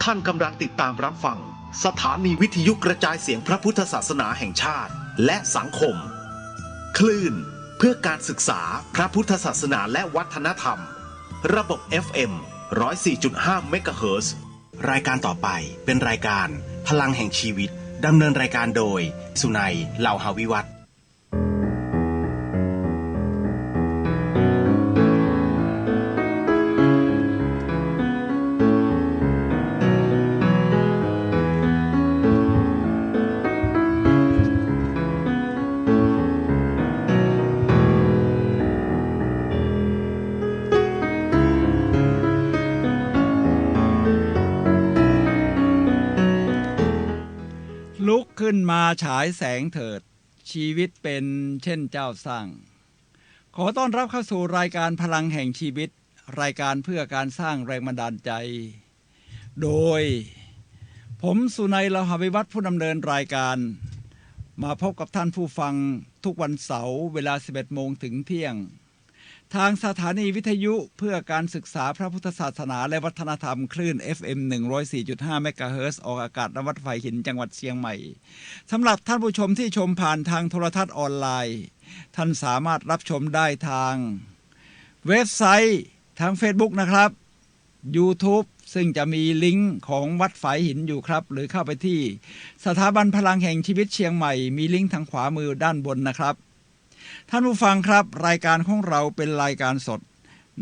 ท่านกำลังติดตามรับฟังสถานีวิทยุกระจายเสียงพระพุทธศาสนาแห่งชาติและสังคมคลื่นเพื่อการศึกษาพระพุทธศาสนาและวัฒนธรรมระบบ FM 104.5 เมกะเฮิรตซ์รายการต่อไปเป็นรายการพลังแห่งชีวิตดำเนินรายการโดยสุนัย เหล่าหาวิวัฒน์ลุกขึ้นมาฉายแสงเถิดชีวิตเป็นเช่นเจ้าสร้างขอต้อนรับเข้าสู่รายการพลังแห่งชีวิตรายการเพื่อการสร้างแรงบันดาลใจโดยผมสุนัย เหล่าหาวิวัฒน์ผู้ดำเนินรายการมาพบกับท่านผู้ฟังทุกวันเสาร์เวลา 11 โมงถึงเที่ยงทางสถานีวิทยุเพื่อการศึกษาพระพุทธศาสนาและวัฒนธรรมคลื่น FM 104.5 เมกะเฮิรตซ์ออกอากาศณวัดไผ่หินจังหวัดเชียงใหม่สำหรับท่านผู้ชมที่ชมผ่านทางโทรทัศน์ออนไลน์ท่านสามารถรับชมได้ทางเว็บไซต์ทาง Facebook นะครับ YouTube ซึ่งจะมีลิงก์ของวัดฝายหินอยู่ครับหรือเข้าไปที่สถาบันพลังแห่งชีวิตเชียงใหม่มีลิงก์ทางขวามือด้านบนนะครับท่านผู้ฟังครับรายการของเราเป็นรายการสด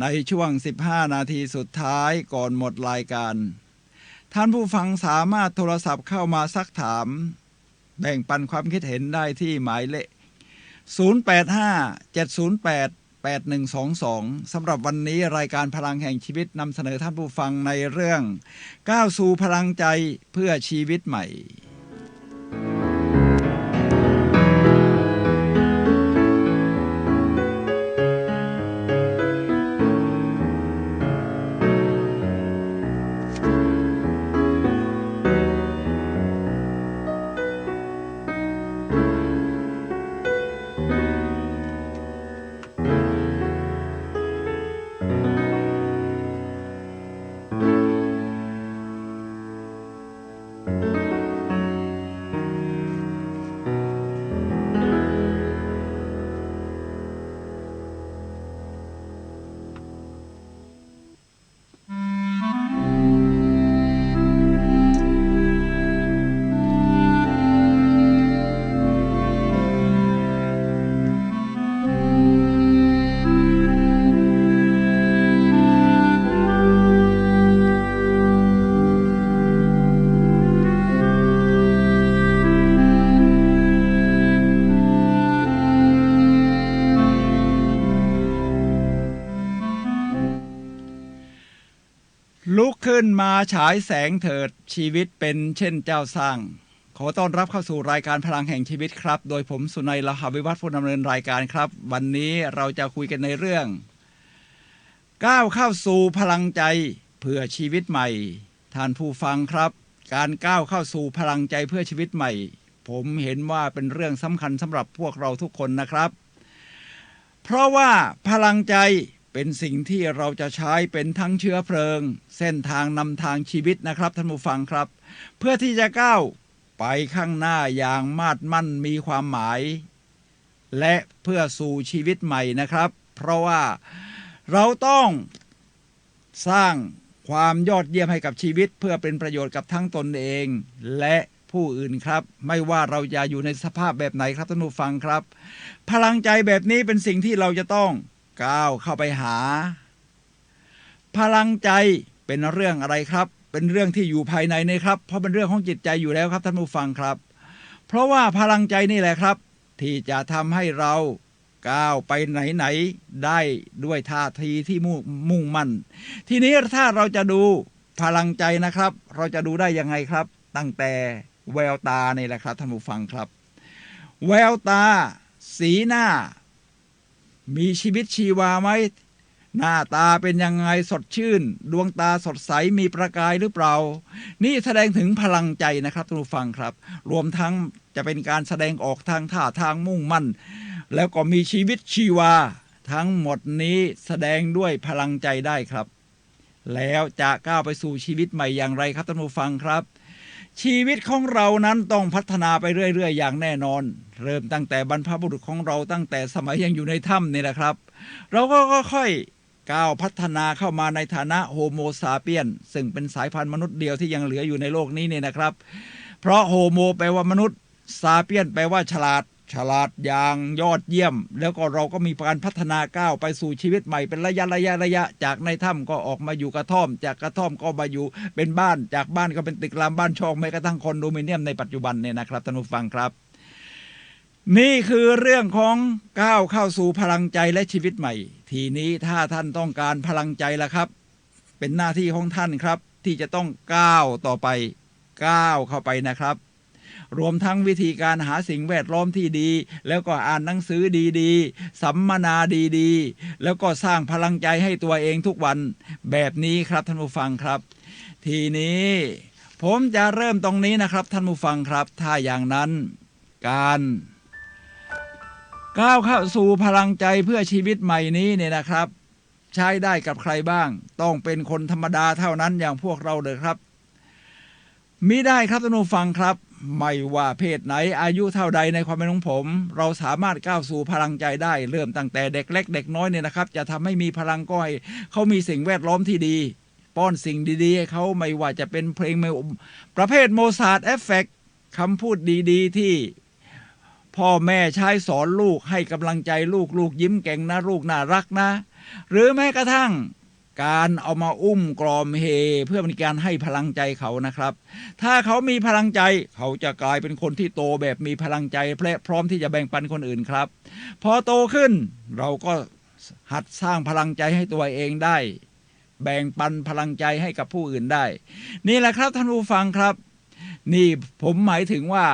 ในช่วง15นาทีสุดท้ายก่อนหมดรายการท่านผู้ฟังสามารถโทรศัพท์เข้ามาซักถามแบ่งปันความคิดเห็นได้ที่หมายเลข0857088122สำหรับวันนี้รายการพลังแห่งชีวิตนำเสนอท่านผู้ฟังในเรื่องก้าวสู่พลังใจเพื่อชีวิตใหม่ลุกขึ้นมาฉายแสงเถิดชีวิตเป็นเช่นเจ้าสร้างขอต้อนรับเข้าสู่รายการพลังแห่งชีวิตครับโดยผมสุนัย เหล่าหาวิวัฒน์ผู้ดำเนินรายการครับวันนี้เราจะคุยกันในเรื่องก้าวเข้าสู่พลังใจเพื่อชีวิตใหม่ท่านผู้ฟังครับการก้าวเข้าสู่พลังใจเพื่อชีวิตใหม่ผมเห็นว่าเป็นเรื่องสำคัญสำหรับพวกเราทุกคนนะครับเพราะว่าพลังใจเป็นสิ่งที่เราจะใช้เป็นทั้งเชื้อเพลิงเส้นทางนำทางชีวิตนะครับท่านผู้ฟังครับเพื่อที่จะก้าวไปข้างหน้าอย่างมาดมั่นมีความหมายและเพื่อสู่ชีวิตใหม่นะครับเพราะว่าเราต้องสร้างความยอดเยี่ยมให้กับชีวิตเพื่อเป็นประโยชน์กับทั้งตนเองและผู้อื่นครับไม่ว่าเราจะอยู่ในสภาพแบบไหนครับท่านผู้ฟังครับพลังใจแบบนี้เป็นสิ่งที่เราจะต้องก้าวเข้าไปหาพลังใจเป็นเรื่องอะไรครับเป็นเรื่องที่อยู่ภายในนี่ครับเพราะเป็นเรื่องของจิตใจอยู่แล้วครับท่านผู้ฟังครับเพราะว่าพลังใจนี่แหละครับที่จะทำให้เราก้าวไปไหนๆได้ด้วยท่าทีที่มุ่งมั่นทีนี้ถ้าเราจะดูพลังใจนะครับเราจะดูได้ยังไงครับตั้งแต่แววตานี่แหละครับท่านผู้ฟังครับแววตาสีหน้ามีชีวิตชีวาไหมหน้าตาเป็นยังไงสดชื่นดวงตาสดใสมีประกายหรือเปล่านี่แสดงถึงพลังใจนะครับท่านผู้ฟังครับรวมทั้งจะเป็นการแสดงออกทางท่าทางมุ่งมั่นแล้วก็มีชีวิตชีวาทั้งหมดนี้แสดงด้วยพลังใจได้ครับ แล้วจะก้าวไปสู่ชีวิตใหม่อย่างไรครับท่านผู้ฟังครับชีวิตของเรานั้นต้องพัฒนาไปเรื่อยๆอย่างแน่นอนเริ่มตั้งแต่บรรพบุรุษของเราตั้งแต่สมัยยังอยู่ในถ้ำนี่แหละครับเราก็ค่อยๆก้าวพัฒนาเข้ามาในฐานะโฮโมซาเปียนซึ่งเป็นสายพันธุ์มนุษย์เดียวที่ยังเหลืออยู่ในโลกนี้เนี่ยนะครับเพราะโฮโมแปลว่ามนุษย์ซาเปียนแปลว่าฉลาดอย่างยอดเยี่ยมแล้วก็เราก็มีการพัฒนาก้าวไปสู่ชีวิตใหม่เป็นระยะจากในถ้ำก็ออกมาอยู่กระท่อมจากกระท่อมก็มาอยู่เป็นบ้านจากบ้านก็เป็นตึกรามบ้านช่องแม้กระทั่งคอนโดมิเนียมในปัจจุบันเนี่ยนะครับท่านผู้ฟังครับนี่คือเรื่องของก้าวเข้าสู่พลังใจและชีวิตใหม่ทีนี้ถ้าท่านต้องการพลังใจล่ะครับเป็นหน้าที่ของท่านครับที่จะต้องก้าวต่อไปก้าวเข้าไปนะครับรวมทั้งวิธีการหาสิ่งแวดล้อมที่ดีแล้วก็อ่านหนังสือดีๆสัมมนาดีๆแล้วก็สร้างพลังใจให้ตัวเองทุกวันแบบนี้ครับท่านผู้ฟังครับทีนี้ผมจะเริ่มตรงนี้นะครับท่านผู้ฟังครับถ้าอย่างนั้นการก้าวเข้าสู่พลังใจเพื่อชีวิตใหม่นี้เนี่ยนะครับใช้ได้กับใครบ้างต้องเป็นคนธรรมดาเท่านั้นอย่างพวกเราเลยครับมิได้ครับท่านผู้ฟังครับไม่ว่าเพศไหนอายุเท่าใดในความเป็นของผมเราสามารถก้าวสู่พลังใจได้เริ่มตั้งแต่เด็กเล็กเด็กน้อยเนี่ยนะครับจะทำให้มีพลังก็ให้เขามีสิ่งแวดล้อมที่ดีป้อนสิ่งดีๆให้เขาไม่ว่าจะเป็นเพลงประเภทโมซาร์ทเอฟเฟกต์คำพูดดีๆที่พ่อแม่ใช้สอนลูกให้กำลังใจลูกยิ้มเก่งนะลูกน่ารักนะหรือแม้กระทั่งการเอามาอุ้มกลอมเฮเพื่อเป็นการให้พลังใจเขานะครับถ้าเขามีพลังใจเขาจะกลายเป็นคนที่โตแบบมีพลังใจและพร้อมที่จะแบ่งปันคนอื่นครับพอโตขึ้นเราก็หัดสร้างพลังใจให้ตัวเองได้แบ่งปันพลังใจให้กับผู้อื่นได้นี่แหละครับท่านผู้ฟังครับนี่ผมหมายถึงว่า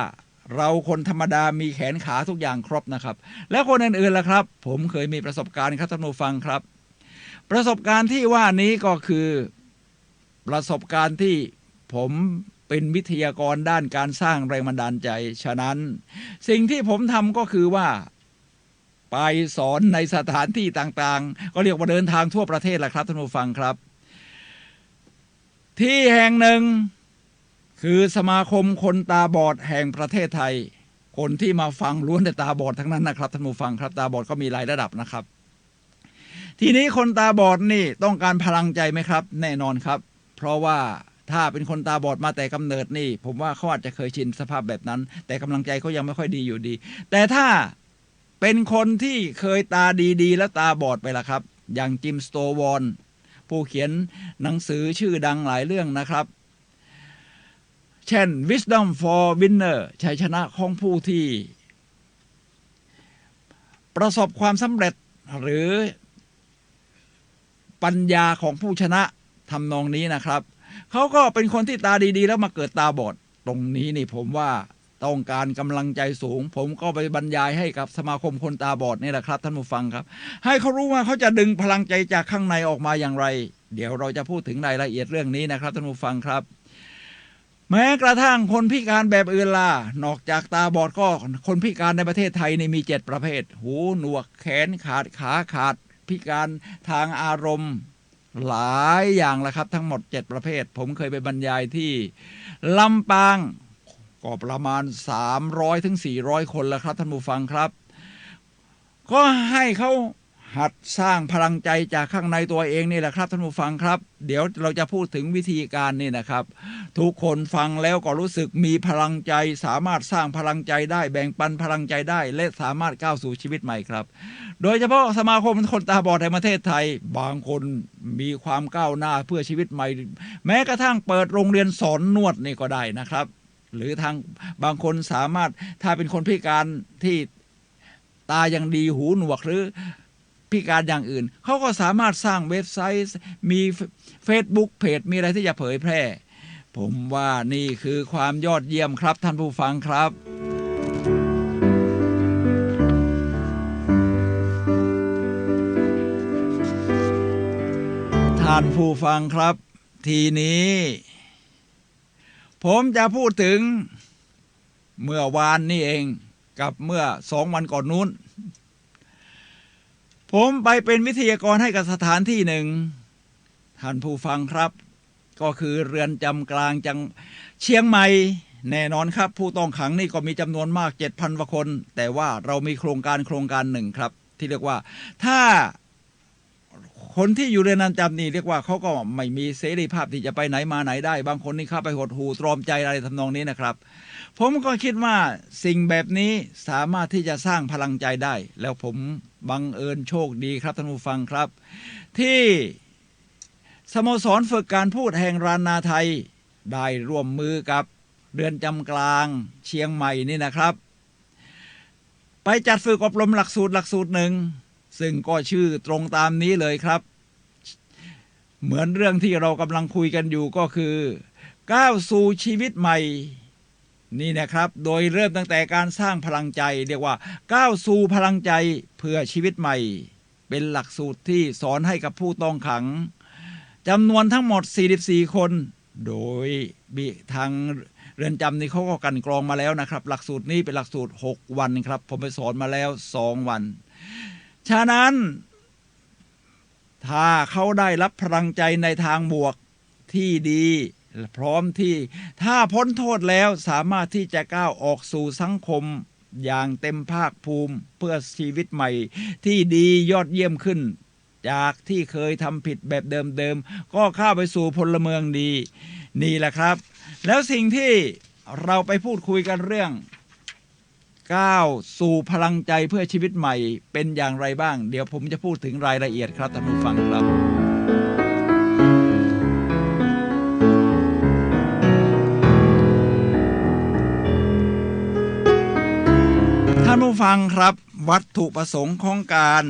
เราคนธรรมดามีแขนขาทุกอย่างครบนะครับแล้วคนอื่นๆล่ะครับผมเคยมีประสบการณ์ครับท่านผู้ฟังครับประสบการณ์ที่ว่านี้ก็คือประสบการณ์ที่ผมเป็นวิทยากรด้านการสร้างแรงบันดาลใจฉะนั้นสิ่งที่ผมทำก็คือว่าไปสอนในสถานที่ต่างๆก็เรียกว่าเดินทางทั่วประเทศแหละครับท่านผู้ฟังครับที่แห่งหนึ่งคือสมาคมคนตาบอดแห่งประเทศไทยคนที่มาฟังล้วนแต่ตาบอดทั้งนั้นนะครับท่านผู้ฟังครับตาบอดก็มีหลายระดับนะครับทีนี้คนตาบอดนี่ต้องการพลังใจไหมครับแน่นอนครับเพราะว่าถ้าเป็นคนตาบอดมาแต่กำเนิดนี่ผมว่าเขาอาจจะเคยชินสภาพแบบนั้นแต่กำลังใจเขายังไม่ค่อยดีอยู่ดีแต่ถ้าเป็นคนที่เคยตาดีๆและตาบอดไปล่ะครับอย่างจิมสโตวอนผู้เขียนหนังสือชื่อดังหลายเรื่องนะครับเช่น Wisdom for Winner ชัยชนะของผู้ที่ประสบความสำเร็จหรือปัญญาของผู้ชนะทำนองนี้นะครับเขาก็เป็นคนที่ตาดีๆแล้วมาเกิดตาบอดตรงนี้นี่ผมว่าต้องการกำลังใจสูงผมก็ไปบรรยายให้กับสมาคมคนตาบอดนี่แหละครับท่านผู้ฟังครับให้เขารู้ว่าเขาจะดึงพลังใจจากข้างในออกมาอย่างไรเดี๋ยวเราจะพูดถึงรายละเอียดเรื่องนี้นะครับท่านผู้ฟังครับแม้กระทั่งคนพิการแบบอื่นล่ะนอกจากตาบอดก็คนพิการในประเทศไทยนี่มี7ประเภทหูหนวกแขนขาดขาขาดพิการทางอารมณ์หลายอย่างละครับทั้งหมด7ประเภทผมเคยไปบรรยายที่ลำปางก็ประมาณ300ถึง400คนแล้วครับท่านผู้ฟังครับก็ให้เขาหัดสร้างพลังใจจากข้างในตัวเองนี่แหละครับท่านผู้ฟังครับเดี๋ยวเราจะพูดถึงวิธีการนี่นะครับทุกคนฟังแล้วก็รู้สึกมีพลังใจสามารถสร้างพลังใจได้แบ่งปันพลังใจได้และสามารถก้าวสู่ชีวิตใหม่ครับโดยเฉพาะสมาคมคนตาบอดแห่งประเทศไทยบางคนมีความก้าวหน้าเพื่อชีวิตใหม่แม้กระทั่งเปิดโรงเรียนสอนนวดนี่ก็ได้นะครับหรือทางบางคนสามารถถ้าเป็นคนพิการที่ตายังดีหูหนวกหรือพิการอย่างอื่นเขาก็สามารถสร้างเว็บไซต์มี Facebook เพจมีอะไรที่จะเผยแพร่ผมว่านี่คือความยอดเยี่ยมครับท่านผู้ฟังครับท่านผู้ฟังครับทีนี้ผมจะพูดถึงเมื่อวานนี่เองกับเมื่อ2 วันก่อนนู้นผมไปเป็นวิทยากรให้กับสถานที่หนึ่ง ท่านผู้ฟังครับก็คือเรือนจำกลางจังเชียงใหม่แน่นอนครับผู้ต้องขังนี่ก็มีจำนวนมาก 7,000 กว่าคนแต่ว่าเรามีโครงการหนึ่งครับที่เรียกว่าถ้าคนที่อยู่ในเรือนจำนี่เรียกว่าเขาก็ไม่มีเสรีภาพที่จะไปไหนมาไหนได้บางคนนี่เข้าไปหดหู่ตรอมใจอะไรทำนองนี้นะครับผมก็คิดว่าสิ่งแบบนี้สามารถที่จะสร้างพลังใจได้แล้วผมบังเอิญโชคดีครับท่านผู้ฟังครับที่สโมสรฝึกการพูดแห่งรานาไทยได้ร่วมมือกับเรือนจำกลางเชียงใหม่นี่นะครับไปจัดฝึกอบรมหลักสูตรหนึ่งซึ่งก็ชื่อตรงตามนี้เลยครับเหมือนเรื่องที่เรากำลังคุยกันอยู่ก็คือก้าวสู่ชีวิตใหม่นี่นะครับโดยเริ่มตั้งแต่การสร้างพลังใจเรียกว่าก้าวสู่พลังใจเพื่อชีวิตใหม่เป็นหลักสูตรที่สอนให้กับผู้ต้องขังจำนวนทั้งหมด44คนโดยทางเรือนจำนี่เขาก็กันกรองมาแล้วนะครับหลักสูตรนี้เป็นหลักสูตร6วันครับผมไปสอนมาแล้ว2วันฉะนั้นถ้าเขาได้รับพลังใจในทางบวกที่ดีพร้อมที่ถ้าพ้นโทษแล้วสามารถที่จะก้าวออกสู่สังคมอย่างเต็มภาคภูมิเพื่อชีวิตใหม่ที่ดียอดเยี่ยมขึ้นจากที่เคยทำผิดแบบเดิมๆก็เข้าไปสู่พลเมืองดีนี่แหละครับแล้วสิ่งที่เราไปพูดคุยกันเรื่องก้าวสู่พลังใจเพื่อชีวิตใหม่เป็นอย่างไรบ้างเดี๋ยวผมจะพูดถึงรายละเอียดครับท่านผู้ฟังครับท่านผู้ฟังครับวัตถุประสงค์ของการ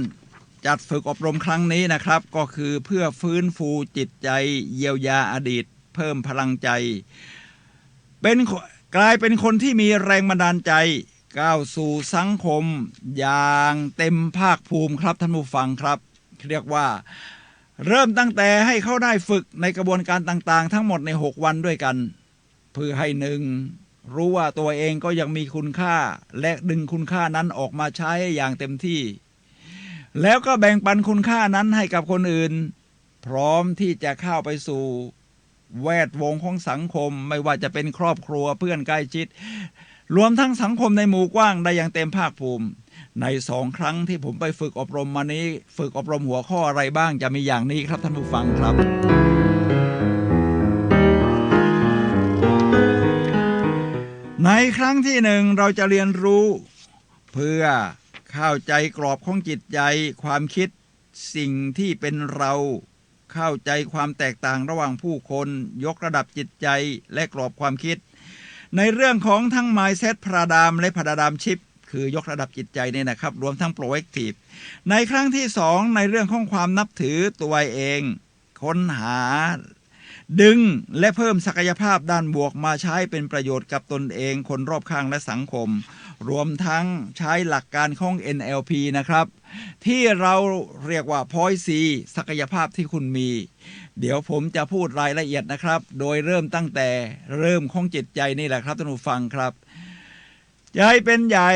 จัดฝึกอบรมครั้งนี้นะครับก็คือเพื่อฟื้นฟูจิตใจเยียวยาอดีตเพิ่มพลังใจกลายเป็นคนที่มีแรงบันดาลใจก้าวสู่สังคมอย่างเต็มภาคภูมิครับท่านผู้ฟังครับเรียกว่าเริ่มตั้งแต่ให้เขาได้ฝึกในกระบวนการต่างๆทั้งหมดใน6วันด้วยกันเพื่อให้หนึ่งรู้ว่าตัวเองก็ยังมีคุณค่าและดึงคุณค่านั้นออกมาใช้อย่างเต็มที่แล้วก็แบ่งปันคุณค่านั้นให้กับคนอื่นพร้อมที่จะเข้าไปสู่แวดวงของสังคมไม่ว่าจะเป็นครอบครัวเพื่อนใกล้ชิดรวมทั้งสังคมในหมู่กว้างได้อย่างเต็มภาคภูมิใน2 ครั้งที่ผมไปฝึกอบรมมานี้ฝึกอบรมหัวข้ออะไรบ้างจะมีอย่างนี้ครับท่านผู้ฟังครับในครั้งที่1เราจะเรียนรู้เพื่อเข้าใจกรอบของจิตใจความคิดสิ่งที่เป็นเราเข้าใจความแตกต่างระหว่างผู้คนยกระดับจิตใจและกรอบความคิดในเรื่องของทั้ง mindset พาราดามและพาราดามชิปคือยกระดับจิตใจเนี่ยนะครับรวมทั้ง proactive ในครั้งที่2ในเรื่องของความนับถือตัวเองค้นหาดึงและเพิ่มศักยภาพด้านบวกมาใช้เป็นประโยชน์กับตนเองคนรอบข้างและสังคมรวมทั้งใช้หลักการของ NLP นะครับที่เราเรียกว่า Point C ศักยภาพที่คุณมีเดี๋ยวผมจะพูดรายละเอียดนะครับโดยเริ่มตั้งแต่เริ่มของจิตใจนี่แหละครับท่านผู้ฟังครับใจเป็นใหญ่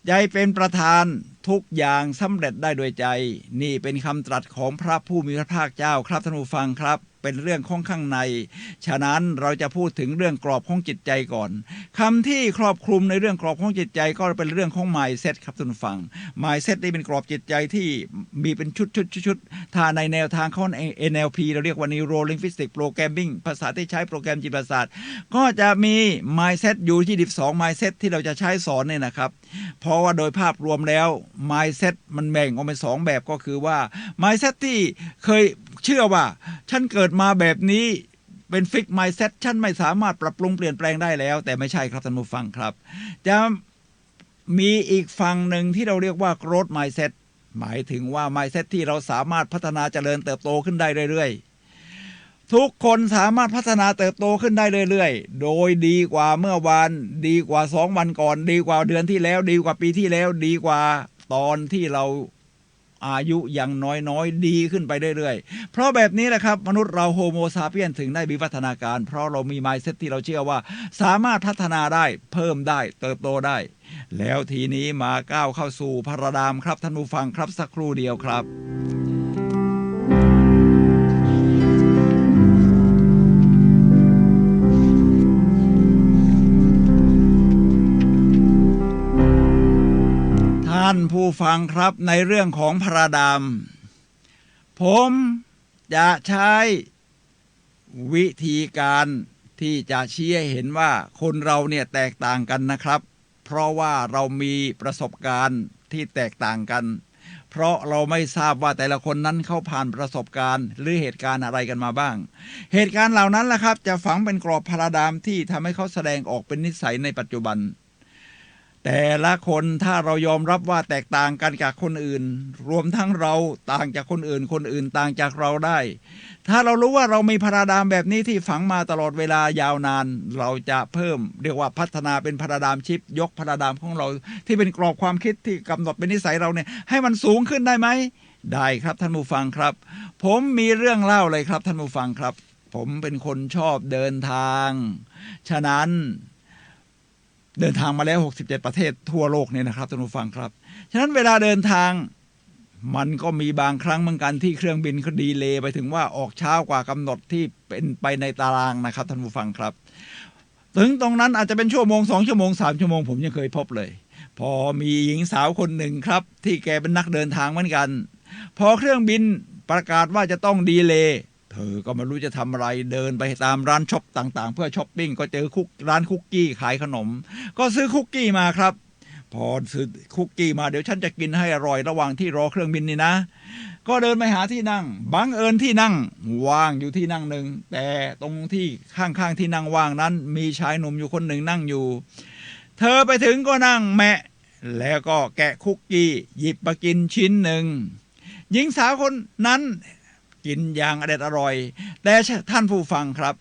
ใจเป็นประธานทุกอย่างสำเร็จได้โดยใจนี่เป็นคำตรัสของพระผู้มีพระภาคเจ้าครับท่านผู้ฟังครับเป็นเรื่องของข้างในฉะนั้นเราจะพูดถึงเรื่องกรอบของจิตใจก่อนคำที่ครอบคลุมในเรื่องกรอบของจิตใจก็เป็นเรื่องของ mindset ครับท่านผู้ฟัง mindset นี่เป็นกรอบจิตใจที่มีเป็นชุดถ้าในแนวทางของ NLP เราเรียกว่า Neuro Linguistic Programming ภาษาที่ใช้โปรแกรมจิตประสาทก็จะมี mindset อยู่ที่12 mindset ที่เราจะใช้สอนเนี่ยนะครับเพราะว่าโดยภาพรวมแล้ว mindset มันแบ่งออกเป็น2แบบก็คือว่า mindset ที่เคยเชื่อว่าฉันเกิดมาแบบนี้เป็นฟิก mindset ฉันไม่สามารถปรับปรุงเปลี่ยนแปลงได้แล้วแต่ไม่ใช่ครับท่านผู้ฟังครับจะมีอีกฝั่งหนึ่งที่เราเรียกว่า growth mindset หมายถึงว่า mindset ที่เราสามารถพัฒนาเจริญเติบโตขึ้นได้เรื่อยๆทุกคนสามารถพัฒนาเติบโตขึ้นได้เรื่อยๆโดยดีกว่าเมื่อวานดีกว่า2 วันก่อนดีกว่าเดือนที่แล้วดีกว่าปีที่แล้วดีกว่าตอนที่เราอายุอย่างน้อยๆดีขึ้นไปเรื่อยๆเพราะแบบนี้แหละครับมนุษย์เราโฮโมซาเปียนถึงได้วิวัฒนาการเพราะเรามี mindset ที่เราเชื่อว่าสามารถพัฒนาได้เพิ่มได้เติบโตได้แล้วทีนี้มาก้าวเข้าสู่พาราดามครับท่านผู้ฟังครับสักครู่เดียวครับ ผู้ฟังครับในเรื่องของพระดามผมจะใช้วิธีการที่จะชี้ให้เห็นว่าคนเราเนี่ยแตกต่างกันนะครับเพราะว่าเรามีประสบการณ์ที่แตกต่างกันเพราะเราไม่ทราบว่าแต่ละคนนั้นเขาผ่านประสบการณ์หรือเหตุการณ์อะไรกันมาบ้างเหตุการณ์เหล่านั้นแหละครับจะฝังเป็นกรอบพระดามที่ทำให้เขาแสดงออกเป็นนิสัยในปัจจุบันแต่ละคนถ้าเรายอมรับว่าแตกต่างกันจากคนอื่นรวมทั้งเราต่างจากคนอื่นคนอื่นต่างจากเราได้ถ้าเรารู้ว่าเรามีพระดามแบบนี้ที่ฝังมาตลอดเวลายาวนานเราจะเพิ่มเรียกว่าพัฒนาเป็นพระดามชิปยกพระดามของเราที่เป็นกรอบความคิดที่กำหนดเป็นนิสัยเราเนี่ยให้มันสูงขึ้นได้ไหมได้ครับท่านผู้ฟังครับผมมีเรื่องเล่าเลยครับท่านผู้ฟังครับผมเป็นคนชอบเดินทางฉะนั้นเดินทางมาแล้ว67ประเทศทั่วโลกเนี่ยนะครับท่านผู้ฟังครับฉะนั้นเวลาเดินทางมันก็มีบางครั้งเหมือนกันที่เครื่องบินเขาดีเลย์ไปถึงว่าออกช้ากว่ากำหนดที่เป็นไปในตารางนะครับท่านผู้ฟังครับถึงตรงนั้นอาจจะเป็นชั่วโมง2ชั่วโมง3ชั่วโมงผมยังเคยพบเลยพอมีหญิงสาวคนหนึ่งครับที่แกเป็นนักเดินทางเหมือนกันพอเครื่องบินประกาศว่าจะต้องดีเลย์เธอก็ไม่รู้จะทำอะไรเดินไปตามร้านช็อปต่างๆเพื่อช้อปปิ้งก็เจอร้านคุกกี้ขายขนมก็ซื้อคุกกี้มาครับพอซื้อคุกกี้มาเดี๋ยวฉันจะกินให้อร่อยระหว่างที่รอเครื่องบินนี่นะก็เดินไปหาที่นั่งบังเอิญที่นั่งว่างอยู่ที่นั่งหนึ่งแต่ตรงที่ข้างๆที่นั่งว่างนั้นมีชายหนุ่มอยู่คนหนึ่งนั่งอยู่เธอไปถึงก็นั่งแมะแล้วก็แกะคุกกี้หยิบมากินชิ้นหนึ่งหญิงสาวคนนั้นกินอย่างอร่อยแต่ท่านผู้ฟังครับ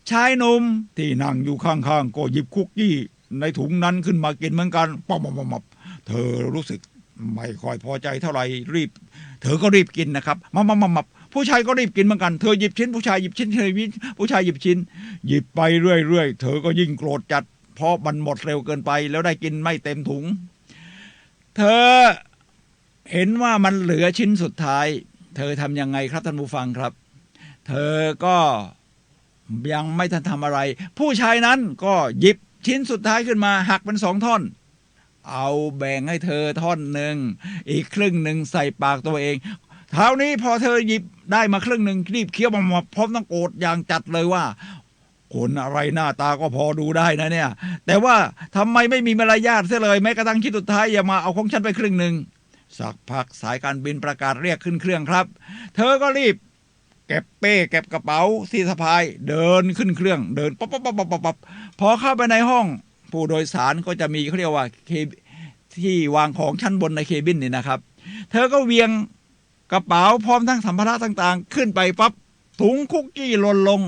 ชายหนุ่มที่นั่งอยู่ข้างๆก็หยิบคุกกี้ในถุงนั้นขึ้นมากินเหมือนกันป๊อบเธอรู้สึกไม่ค่อยพอใจเท่าไหร่เธอก็รีบกินนะครับมับผู้ชายก็รีบกินเหมือนกันเธอหยิบชิ้นผู้ชายหยิบชิ้นเธอผู้ชายหยิบชิ้นหยิบไปเรื่อยๆเธอก็ยิ่งโกรธจัดเพราะมันหมดเร็วเกินไปแล้วได้กินไม่เต็มถุงเธอเห็นว่ามันเหลือชิ้นสุดท้ายเธอทำยังไงครับท่านผู้ฟังครับเธอก็ยังไม่ทันทำอะไรผู้ชายนั้นก็หยิบชิ้นสุดท้ายขึ้นมาหักเป็น2ท่อนเอาแบ่งให้เธอท่อนหนึ่งอีกครึ่งหนึ่งใส่ปากตัวเองเท่านี้พอเธอหยิบได้มาครึ่งหนึ่งรีบเคี้ยวมาพร้อมต้องโกรธอย่างจัดเลยว่าคนอะไรหน้าตาก็พอดูได้นะเนี่ยแต่ว่าทำไมไม่มีมารยาทเสียเลยแม้กระทั่งชิ้นสุดท้ายอย่ามาเอาของฉันไปครึ่งหนึ่งสักพักสายการบินประกาศเรียกขึ้นเครื่องครับเธอก็รีบเก็บเป้เก็บกระเป๋าที่สะพายเดินขึ้นเครื่องเดินป๊บพอเข้าไปในห้องผู้โดยสารก็จะมีเขาเรียกว่าที่วางของชั้นบนในเคบินนี่นะครับเธอก็เวียงกระเป๋าพร้อมทั้งสัมภาระต่างๆขึ้นไปปั๊บถุงคุกกี้หล่นลง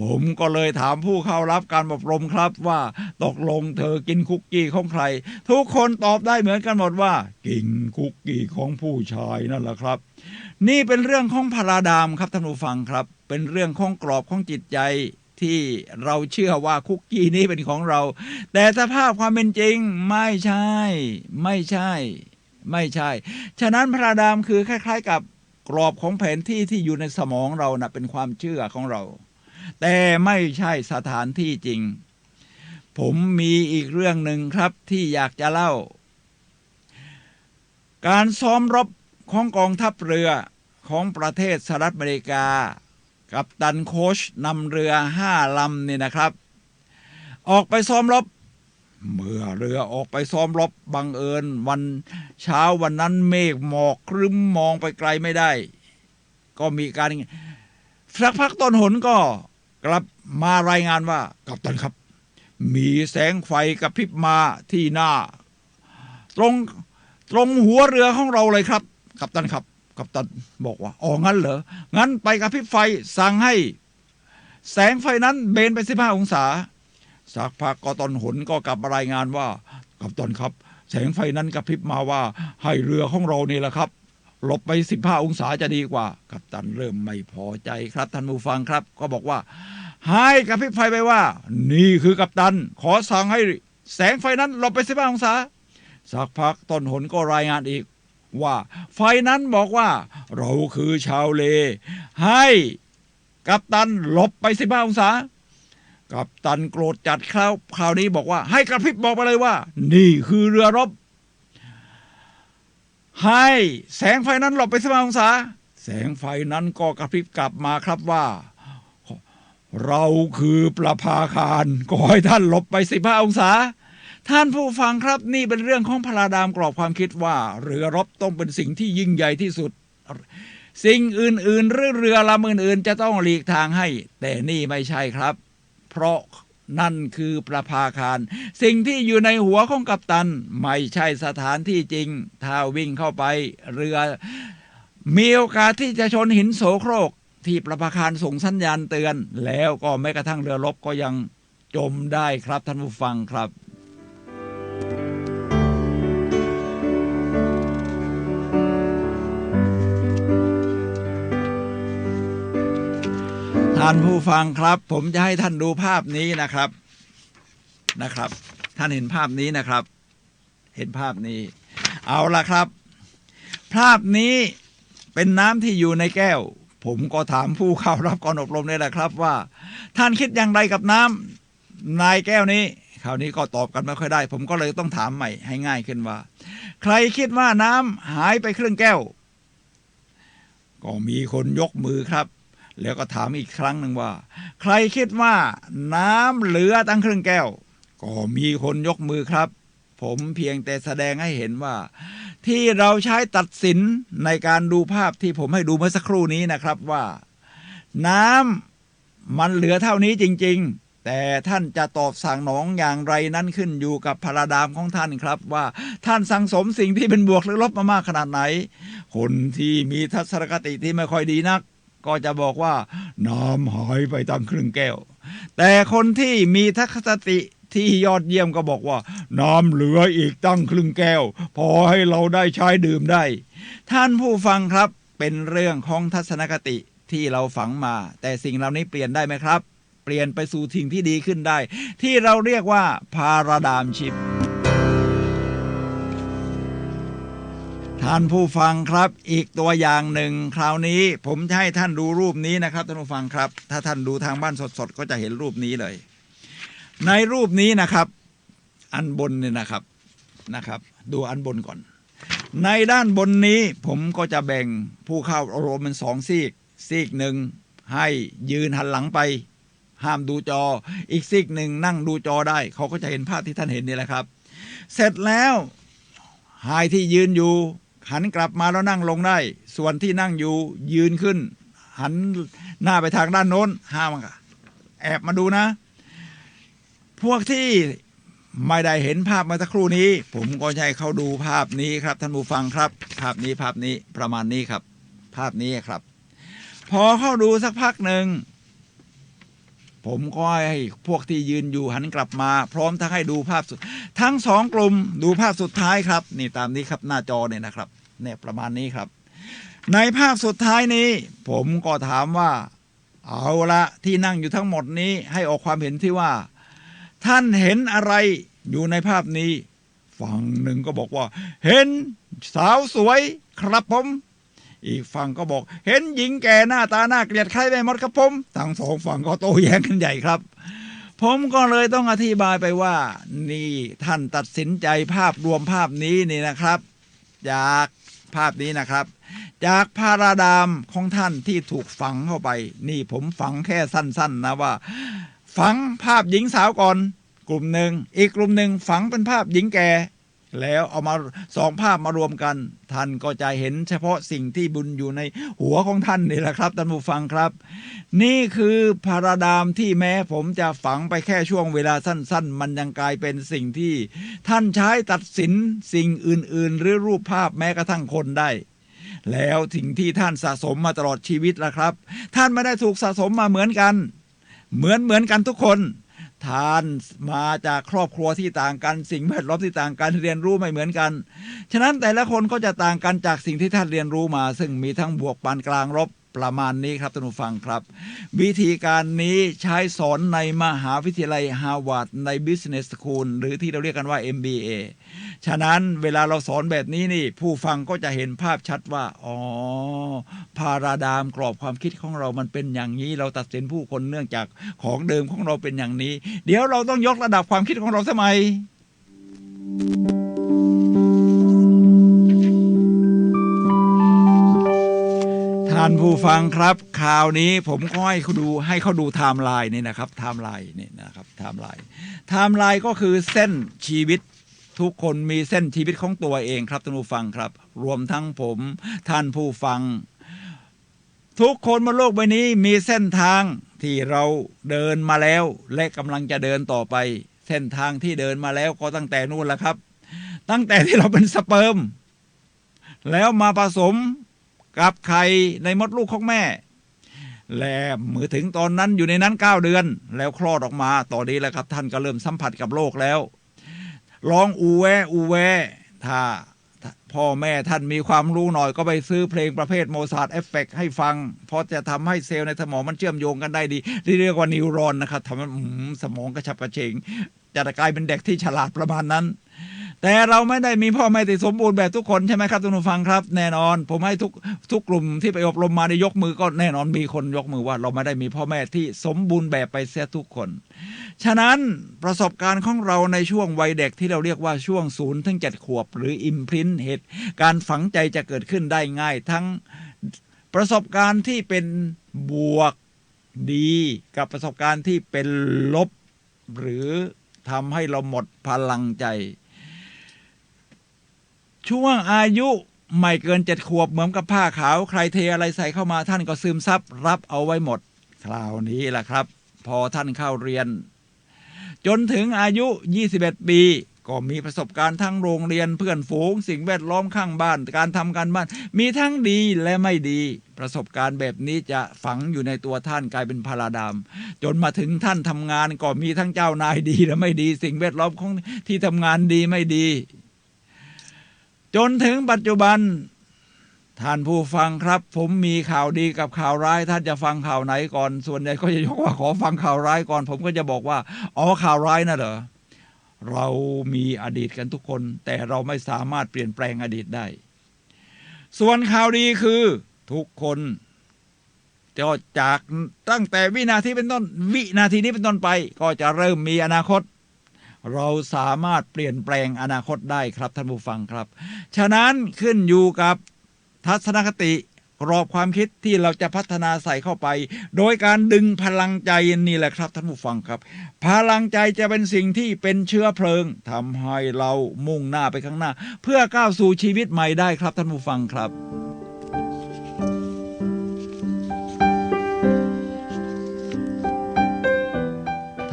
ผมก็เลยถามผู้เข้ารับการอบรมครับว่าตกลงเธอกินคุกกี้ของใครทุกคนตอบได้เหมือนกันหมดว่ากินคุกกี้ของผู้ชายนั่นแหละครับนี่เป็นเรื่องของพระดามครับท่านผู้ฟังครับเป็นเรื่องของกรอบของจิตใจที่เราเชื่อว่าคุกกี้นี้เป็นของเราแต่สภาพความเป็นจริงไม่ใช่ฉะนั้นพระดามคือคล้ายๆกับกรอบของแผนที่ที่อยู่ในสมองเรานะเป็นความเชื่อของเราแต่ไม่ใช่สถานที่จริงผมมีอีกเรื่องหนึ่งครับที่อยากจะเล่าการซ้อมรบของกองทัพเรือของประเทศสหรัฐอเมริกากัปตันโค้ชนำเรือ5 ลำนี่นะครับออกไปซ้อมรบเมื่อเรือออกไปซ้อมรบบังเอิญวันเช้าวันนั้นเมฆหมอกครึ้มมองไปไกลไม่ได้ก็มีการสักพักต้นหนก็กลับมารายงานว่ากัปตันครับมีแสงไฟกระพริบมาที่หน้าตรงหัวเรือของเราเลยครับกัปตันครับกัปตันบอกว่าอ๋องั้นเหรองั้นไปกระพริบไฟสั่งให้แสงไฟนั้นเบนไป15 องศาสักพักก็ต้นหนก็กลับมารายงานว่ากัปตันครับแสงไฟนั้นกระพริบมาว่าให้เรือของเรานี่แหละครับหลบไป15 องศาจะดีกว่ากัปตันเริ่มไม่พอใจครับท่านผู้ฟังครับก็บอกว่าให้กระพริบไฟไปว่านี่คือกัปตันขอสั่งให้แสงไฟนั้นหลบไป15 องศาสักพักต้นหนก็รายงานอีกว่าไฟนั้นบอกว่าเราคือชาวเลให้กัปตันหลบไป15 องศากัปตันโกรธจัดคราวนี้บอกว่าให้กระพริบบอกไปเลยว่านี่คือเรือรบ ให้แสงไฟนั้นหลบไป15 องศาแสงไฟนั้นก็กระพริบกลับมาครับว่าเราคือประภาคารก็ให้ท่านหลบไป15 องศาท่านผู้ฟังครับนี่เป็นเรื่องของพาราดามกรอบความคิดว่าเรือรบต้องเป็นสิ่งที่ยิ่งใหญ่ที่สุดสิ่งอื่นๆหรือเรือลำอื่นๆจะต้องหลีกทางให้แต่นี่ไม่ใช่ครับเพราะนั่นคือประภาคารสิ่งที่อยู่ในหัวของกัปตันไม่ใช่สถานที่จริงถ้าวิ่งเข้าไปเรือมีโอกาสที่จะชนหินโสโครกที่ประภาคารส่งสัญญาณเตือนแล้วก็แม้กระทั่งเรือรบก็ยังจมได้ครับท่านผู้ฟังครับท่านผู้ฟังครับผมจะให้ท่านดูภาพนี้นะครับท่านเห็นภาพนี้นะครับเห็นภาพนี้เอาล่ะครับภาพนี้เป็นน้ำที่อยู่ในแก้วผมก็ถามผู้เข้ารับการอบรมนี่แหละครับว่าท่านคิดอย่างไรกับน้ำในแก้วนี้คราวนี้ก็ตอบกันไม่ค่อยได้ผมก็เลยต้องถามใหม่ให้ง่ายขึ้นว่าใครคิดว่าน้ำหายไปครึ่งแก้วก็มีคนยกมือครับแล้วก็ถามอีกครั้งหนึ่งว่าใครคิดว่าน้ำเหลือตั้งครึ่งแก้วก็มีคนยกมือครับผมเพียงแต่แสดงให้เห็นว่าที่เราใช้ตัดสินในการดูภาพที่ผมให้ดูเมื่อสักครู่นี้นะครับว่าน้ำมันเหลือเท่านี้จริงๆแต่ท่านจะตอบสั่งหนองอย่างไรนั้นขึ้นอยู่กับพาราดามของท่านครับว่าท่านสั่งสมสิ่งที่เป็นบวกหรือลบมามากขนาดไหนคนที่มีทัศนคติที่ไม่ค่อยดีนักก็จะบอกว่าน้ำหายไปตั้งครึ่งแก้วแต่คนที่มีทัศนคติที่ยอดเยี่ยมก็บอกว่าน้ำเหลืออีกตั้งครึ่งแก้วพอให้เราได้ใช้ดื่มได้ท่านผู้ฟังครับเป็นเรื่องของทัศนคติที่เราฝังมาแต่สิ่งเหล่านี้เปลี่ยนได้ไหมครับเปลี่ยนไปสู่สิ่งที่ดีขึ้นได้ที่เราเรียกว่าพาราดามชิฟต์ท่านผู้ฟังครับอีกตัวอย่างหนึ่งคราวนี้ผมจะให้ท่านดูรูปนี้นะครับท่านผู้ฟังครับถ้าท่านดูทางบ้านสดๆก็จะเห็นรูปนี้เลยในรูปนี้นะครับอันบนเนี่ยนะครับดูอันบนก่อนในด้านบนนี้ผมก็จะแบ่งผู้เข้าอบรมเป็น2 ซีกหนึ่งให้ยืนหันหลังไปห้ามดูจออีกซีกหนึ่งนั่งดูจอได้เขาก็จะเห็นภาพที่ท่านเห็นนี่แหละครับเสร็จแล้วให้ที่ยืนอยู่หันกลับมาแล้วนั่งลงได้ส่วนที่นั่งอยู่ยืนขึ้นหันหน้าไปทางด้านโน้นห้ามแอบมาดูนะพวกที่ไม่ได้เห็นภาพเมื่อสักครู่นี้ผมก็ให้เขาดูภาพนี้ครับท่านผู้ฟังครับภาพนี้ประมาณนี้ครับภาพนี้ครับพอเขาดูสักพักหนึ่งผมก็ให้พวกที่ยืนอยู่หันกลับมาพร้อมทั้งให้ดูภาพทั้ง2 กลุ่มดูภาพสุดท้ายครับนี่ตามนี้ครับหน้าจอเนี่ยนะครับเนี่ยประมาณนี้ครับในภาพสุดท้ายนี้ผมก็ถามว่าเอาละที่นั่งอยู่ทั้งหมดนี้ให้ออกความเห็นที่ว่าท่านเห็นอะไรอยู่ในภาพนี้ฝั่งหนึ่งก็บอกว่าเห็นสาวสวยครับผมอีกฝั่งก็บอกเห็นหญิงแก่หน้าตาน่าเกลียดใครไปหมดครับผมทั้ง2 ฝั่งก็โต้แย้งกันใหญ่ครับผมก็เลยต้องอธิบายไปว่านี่ท่านตัดสินใจภาพรวมภาพนี้นี่นะครับจากภาพนี้นะครับจากพาราดามของท่านที่ถูกฝังเข้าไปนี่ผมฝังแค่สั้นๆนะว่าฝังภาพหญิงสาวก่อนกลุ่มหนึ่งอีกกลุ่มหนึ่งฝังเป็นภาพหญิงแก่แล้วเอามา2 ภาพมารวมกันท่านก็จะเห็นเฉพาะสิ่งที่บุญอยู่ในหัวของท่านนี่แหละครับท่านผู้ฟังครับนี่คือพาราดามที่แม้ผมจะฝังไปแค่ช่วงเวลาสั้นๆมันยังกลายเป็นสิ่งที่ท่านใช้ตัดสินสิ่งอื่นๆหรือรูปภาพแม้กระทั่งคนได้แล้วสิ่งที่ท่านสะสมมาตลอดชีวิตล่ะครับท่านไม่ได้ถูกสะสมมาเหมือนกันเหมือนกันทุกคนท่านมาจากครอบครัวที่ต่างกันสิ่งแวดล้อมที่ต่างกันเรียนรู้ไม่เหมือนกันฉะนั้นแต่ละคนก็จะต่างกันจากสิ่งที่ท่านเรียนรู้มาซึ่งมีทั้งบวกปานกลางลบประมาณนี้ครับท่านผู้ฟังครับวิธีการนี้ใช้สอนในมหาวิทยาลัยฮาร์วาร์ดใน Business School หรือที่เราเรียกกันว่า MBA ฉะนั้นเวลาเราสอนแบบนี้นี่ผู้ฟังก็จะเห็นภาพชัดว่าอ๋อพาราดามกรอบความคิดของเรามันเป็นอย่างนี้เราตัดสินผู้คนเนื่องจากของเดิมของเราเป็นอย่างนี้เดี๋ยวเราต้องยกระดับความคิดของเราทำไม ท่านผู้ฟังครับข่าวนี้ผมก็ให้เขาดูไทม์ไลน์นี่นะครับไทม์ไลน์นี่นะครับไทม์ไลน์ก็คือเส้นชีวิตทุกคนมีเส้นชีวิตของตัวเองครับท่านผู้ฟังครับรวมทั้งผมท่านผู้ฟังทุกคนบนโลกใบนี้มีเส้นทางที่เราเดินมาแล้วและกำลังจะเดินต่อไปเส้นทางที่เดินมาแล้วก็ตั้งแต่นู่นแหละครับตั้งแต่ที่เราเป็นสเปิร์มแล้วมาผสมกับไข่ในมดลูกของแม่และเมื่อถึงตอนนั้นอยู่ในนั้น9 เดือนแล้วคลอดออกมาต่อนี้แหละครับท่านก็เริ่มสัมผัสกับโลกแล้วร้องอูแวถ้าพ่อแม่ท่านมีความรู้หน่อยก็ไปซื้อเพลงประเภทโมซาร์ทเอฟเฟกต์ให้ฟังเพราะจะทำให้เซลล์ในสมองมันเชื่อมโยงกันได้ดีที่เรียกว่านิวรอนนะครับทำให้สมองกระฉับกระเฉงจะกลายเป็นเด็กที่ฉลาดประมาณนั้นแต่เราไม่ได้มีพ่อแม่ที่สมบูรณ์แบบทุกคนใช่ไหมครับทุกผู้ฟังครับแน่นอนผมให้ทุกกลุ่มที่ไปอบรมมาได้ยกมือก็แน่นอนมีคนยกมือว่าเราไม่ได้มีพ่อแม่ที่สมบูรณ์แบบไปเสียทุกคนฉะนั้นประสบการณ์ของเราในช่วงวัยเด็กที่เราเรียกว่าช่วง0 ถึง 7 ขวบหรืออิมพรินท์เหตุการฝังใจจะเกิดขึ้นได้ง่ายทั้งประสบการณ์ที่เป็นบวกดีกับประสบการณ์ที่เป็นลบหรือทำให้เราหมดพลังใจช่วงอายุไม่เกิน7 ขวบเหมือนกับผ้าขาวใครเทอะไรใส่เข้ามาท่านก็ซึมซับรับเอาไว้หมดคราวนี้แหละครับพอท่านเข้าเรียนจนถึงอายุ21 ปีก็มีประสบการณ์ทั้งโรงเรียนเพื่อนฝูงสิ่งแวดล้อมข้างบ้านการทำการบ้านมีทั้งดีและไม่ดีประสบการณ์แบบนี้จะฝังอยู่ในตัวท่านกลายเป็นพาราดามจนมาถึงท่านทำงานก็มีทั้งเจ้านายดีและไม่ดีสิ่งแวดล้อมของที่ทำงานดีไม่ดีจนถึงปัจจุบันท่านผู้ฟังครับผมมีข่าวดีกับข่าวร้ายท่านจะฟังข่าวไหนก่อนส่วนใหญ่ก็จะยกว่าขอฟังข่าวร้ายก่อนผมก็จะบอกว่าอ๋อข่าวร้ายนะเหรอเรามีอดีตกันทุกคนแต่เราไม่สามารถเปลี่ยนแปลงอดีตได้ส่วนข่าวดีคือทุกคนจะจากตั้งแต่วินาทีนี้เป็นต้นไปก็จะเริ่มมีอนาคตเราสามารถเปลี่ยนแปลงอนาคตได้ครับท่านผู้ฟังครับฉะนั้นขึ้นอยู่กับทัศนคติกรอบความคิดที่เราจะพัฒนาใส่เข้าไปโดยการดึงพลังใจนี่แหละครับท่านผู้ฟังครับพลังใจจะเป็นสิ่งที่เป็นเชื้อเพลิงทำให้เรามุ่งหน้าไปข้างหน้าเพื่อก้าวสู่ชีวิตใหม่ได้ครับท่านผู้ฟังครับ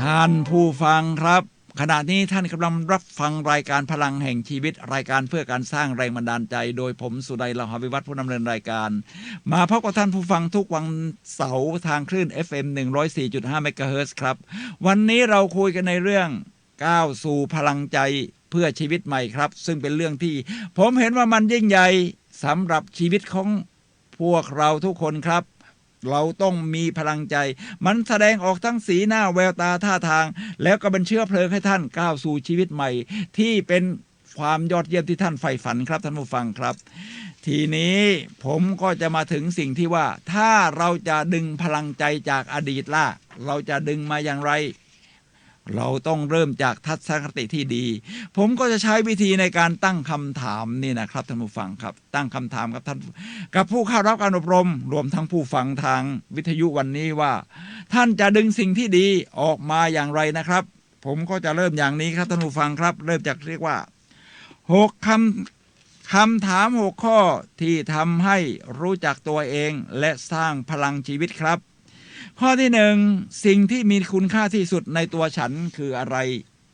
ท่านผู้ฟังครับขณะนี้ท่านกำลังรับฟังรายการพลังแห่งชีวิตรายการเพื่อการสร้างแรงบันดาลใจโดยผมสุนัย ลาหาวิวัฒน์ผู้ดำเนินรายการมาพบกับท่านผู้ฟังทุกวันเสาร์ทางคลื่น FM 104.5 เมกะเฮิรตซ์ครับวันนี้เราคุยกันในเรื่องก้าวสู่พลังใจเพื่อชีวิตใหม่ครับซึ่งเป็นเรื่องที่ผมเห็นว่ามันยิ่งใหญ่สำหรับชีวิตของพวกเราทุกคนครับเราต้องมีพลังใจมันแสดงออกทั้งสีหน้าแววตาท่าทางแล้วก็เป็นเชื้อเพลิงให้ท่านก้าวสู่ชีวิตใหม่ที่เป็นความยอดเยี่ยมที่ท่านใฝ่ฝันครับท่านผู้ฟังครับทีนี้ผมก็จะมาถึงสิ่งที่ว่าถ้าเราจะดึงพลังใจจากอดีตล่ะเราจะดึงมาอย่างไรเราต้องเริ่มจากทัศนคติที่ดีผมก็จะใช้วิธีในการตั้งคำถามนี่นะครับท่านผู้ฟังครับตั้งคำถามกับท่านกับผู้เข้ารับการอบรมรวมทั้งผู้ฟังทางวิทยุวันนี้ว่าท่านจะดึงสิ่งที่ดีออกมาอย่างไรนะครับผมก็จะเริ่มอย่างนี้ครับท่านผู้ฟังครับเริ่มจากเรียกว่า6คำถาม6ข้อที่ทำให้รู้จักตัวเองและสร้างพลังชีวิตครับข้อที่1สิ่งที่มีคุณค่าที่สุดในตัวฉันคืออะไร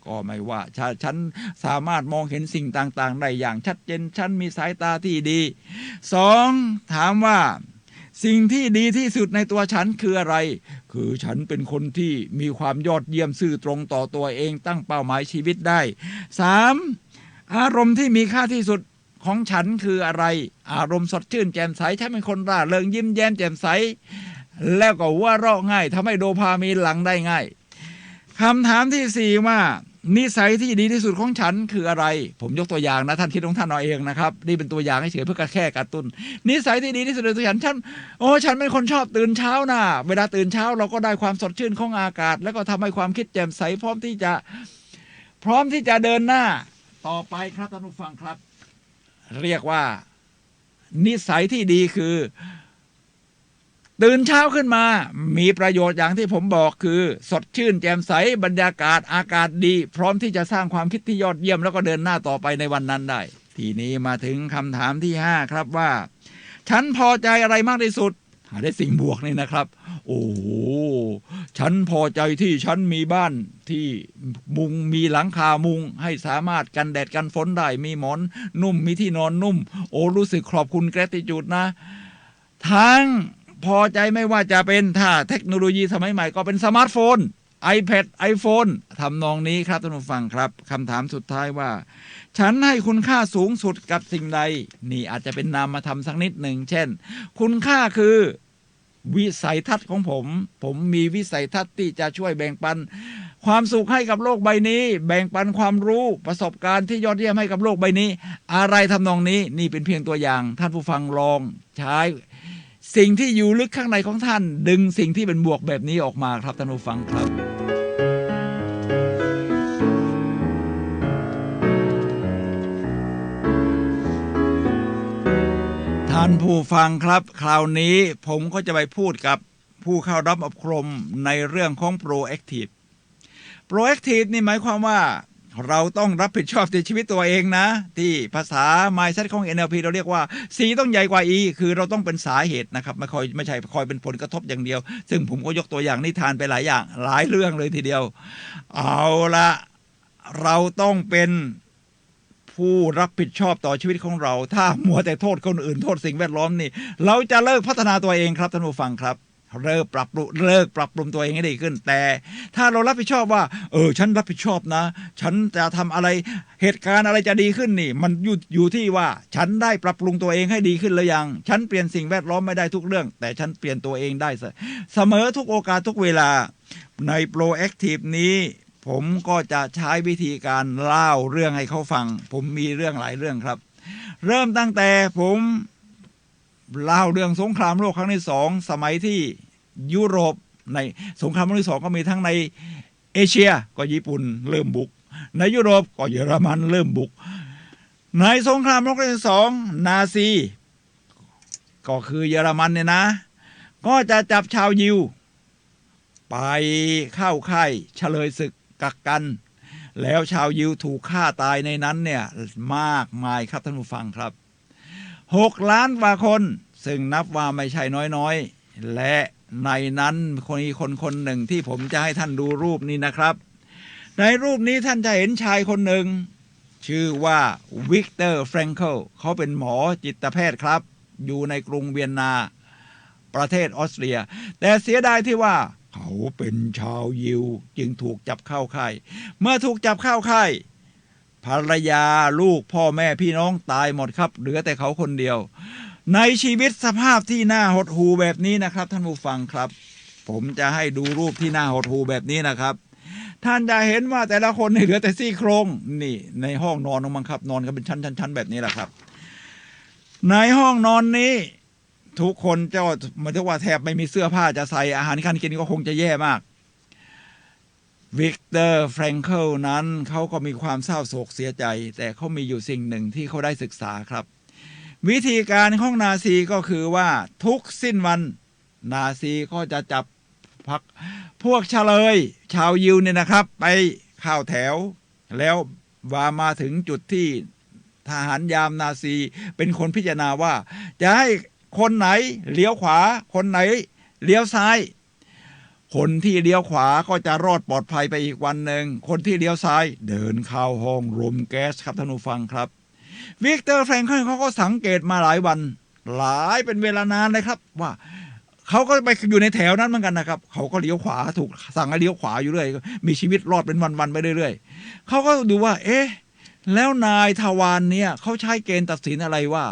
ก็ไม่ว่าฉันสามารถมองเห็นสิ่งต่างๆได้อย่างชัดเจนฉันมีสายตาที่ดี2ถามว่าสิ่งที่ดีที่สุดในตัวฉันคืออะไรคือฉันเป็นคนที่มีความยอดเยี่ยมซื่อตรงต่อตัวเองตั้งเป้าหมายชีวิตได้3อารมณ์ที่มีค่าที่สุดของฉันคืออะไรอารมณ์สดชื่นแจ่มใสฉันเป็นคนร่าเริงยิ้มแย้มแจ่มใสแล้วก็หัวเราะง่ายทำให้โดพามีนหลั่งได้ง่ายคำถามที่4ว่านิสัยที่ดีที่สุดของฉันคืออะไรผมยกตัวอย่างนะท่านคิดของท่านเอาเองนะครับนี่เป็นตัวอย่างให้เฉยเพื่อแค่กระตุ้นนิสัยที่ดีที่สุดในตัวฉันฉันเป็นคนชอบตื่นเช้านะเวลาตื่นเช้าเราก็ได้ความสดชื่นของอากาศแล้วก็ทำให้ความคิดแจ่มใสพร้อมที่จะเดินหน้าต่อไปครับท่านผู้ฟังครับเรียกว่านิสัยที่ดีคือ ตื่นเช้าขึ้นมามีประโยชน์อย่างที่ผมบอกคือสดชื่นแจ่มใสบรรยากาศอากาศดีพร้อมที่จะสร้างความคิดที่ยอดเยี่ยมแล้วก็เดินหน้าต่อไปในวันนั้นได้ทีนี้มาถึงคำถามที่5ครับว่าฉันพอใจอะไรมากที่สุดหาได้สิ่งบวกนี่นะครับโอ้โหฉันพอใจที่ฉันมีบ้านที่มุงมีหลังคามุงให้สามารถกันแดดกันฝนได้มีหมอนนุ่มมีที่นอนนุ่มโอ้รู้สึกขอบคุณ gratitude นะทั้งพอใจไม่ว่าจะเป็นถ้าเทคโนโลยีสมัยใหม่ก็เป็นสมาร์ทโฟน iPad iPhone ทำนองนี้ครับท่านผู้ฟังครับคำถามสุดท้ายว่าฉันให้คุณค่าสูงสุดกับสิ่งใดนี่อาจจะเป็นนามธรรมสักนิดหนึ่งเช่นคุณค่าคือวิสัยทัศน์ของผมมีวิสัยทัศน์ที่จะช่วยแบ่งปันความสุขให้กับโลกใบนี้แบ่งปันความรู้ประสบการณ์ที่ยอดเยี่ยมให้กับโลกใบนี้อะไรทำนองนี้นี่เป็นเพียงตัวอย่างท่านผู้ฟังลองใช้สิ่งที่อยู่ลึกข้างในของท่านดึงสิ่งที่เป็นบวกแบบนี้ออกมาครับท่านผู้ฟังครับท่านผู้ฟังครับคราวนี้ผมก็จะไปพูดกับผู้เข้ารับอบรมในเรื่องของ proactive นี่หมายความว่าเราต้องรับผิดชอบในชีวิตตัวเองนะที่ภาษา mindset ของ NLP เราเรียกว่า C ต้องใหญ่กว่า E คือเราต้องเป็นสาเหตุนะครับไม่ใช่คอยเป็นผลกระทบอย่างเดียวซึ่งผมก็ยกตัวอย่างนิทานไปหลายอย่างหลายเรื่องเลยทีเดียวเอาละเราต้องเป็นผู้รับผิดชอบต่อชีวิตของเราถ้ามัวแต่โทษคนอื่นโทษสิ่งแวดล้อมนี่เราจะเลิกพัฒนาตัวเองครับท่านผู้ฟังครับเลิกปรับปรุงตัวเองให้ดีขึ้นแต่ถ้าเรารับผิดชอบว่าฉันรับผิดชอบนะฉันจะทำอะไรเหตุการณ์อะไรจะดีขึ้นนี่มันอยู่ที่ว่าฉันได้ปรับปรุงตัวเองให้ดีขึ้นหรือยังฉันเปลี่ยนสิ่งแวดล้อมไม่ได้ทุกเรื่องแต่ฉันเปลี่ยนตัวเองได้เสมอทุกโอกาสทุกเวลาใน proactive นี้ผมก็จะใช้วิธีการเล่าเรื่องให้เขาฟังผมมีเรื่องหลายเรื่องครับเริ่มตั้งแต่ผมเล่าเรื่องสงครามโลกครั้งที่2สมัยที่ยุโรปในสงครามโลกที่2ก็มีทั้งในเอเชียก็ญี่ปุ่นเริ่มบุกในยุโรปก็เยอรมันเริ่มบุกในสงครามโลกครั้งที่2นาซีก็คือเยอรมันเนี่ยนะก็จะจับชาวยิวไปเข้าค่ายเฉลยศึกกักกันแล้วชาวยิวถูกฆ่าตายในนั้นเนี่ยมากมายครับท่านผู้ฟังครับ6 ล้านกว่าคนซึ่งนับว่าไม่ใช่น้อยๆและในนั้นคนหนึ่งที่ผมจะให้ท่านดูรูปนี้นะครับในรูปนี้ท่านจะเห็นชายคนหนึ่งชื่อว่าวิกเตอร์แฟรงเคิลเขาเป็นหมอจิตแพทย์ครับอยู่ในกรุงเวียนนาประเทศออสเตรียแต่เสียดายที่ว่าเขาเป็นชาวยิวจึงถูกจับเข้าค่ายเมื่อถูกจับเข้าค่ายภรรยาลูกพ่อแม่พี่น้องตายหมดครับเหลือแต่เขาคนเดียวในชีวิตสภาพที่น่าหดหู่แบบนี้นะครับท่านผู้ฟังครับผมจะให้ดูรูปที่น่าหดหู่แบบนี้นะครับท่านจะเห็นว่าแต่ละคนเหลือแต่ซี่โครงนี่ในห้องนอนของมันครับนอนกันเป็นชั้นๆแบบนี้แหละครับในห้องนอนนี้ทุกคนเจ้าหมายถึงว่าแทบไม่มีเสื้อผ้าจะใส่อาหารการกินก็คงจะแย่มากวิกเตอร์แฟรงเคิลนั้นเขาก็มีความเศร้าโศกเสียใจแต่เขามีอยู่สิ่งหนึ่งที่เขาได้ศึกษาครับวิธีการของนาซีก็คือว่าทุกสิ้นวันนาซีก็จะจับพวกเฉลยชาวยิวเนี่ยนะครับไปเข้าแถวแล้วมาถึงจุดที่ทหารยามนาซีเป็นคนพิจารณาว่าจะให้คนไหนเลี้ยวขวาคนไหนเลี้ยวซ้ายคนที่เลี้ยวขวาก็จะรอดปลอดภัยไปอีกวันหนึ่งคนที่เลี้ยวซ้ายเดินเข้าห้องรมแก๊สครับท่านผู้ฟังครับวิกเตอร์แฟรงเคิลเขาก็สังเกตมาหลายวันหลายเป็นเวลานานเลยครับว่าเขาก็ไปอยู่ในแถวนั้นเหมือนกันนะครับเขาก็เลี้ยวขวาถูกสั่งให้เลี้ยวขวาอยู่เรื่อยมีชีวิตรอดเป็นวันๆไปเรื่อยๆเขาก็ดูว่าแล้วนายทวารเนี่ยเขาใช้เกณฑ์ตัดสินอะไรว่า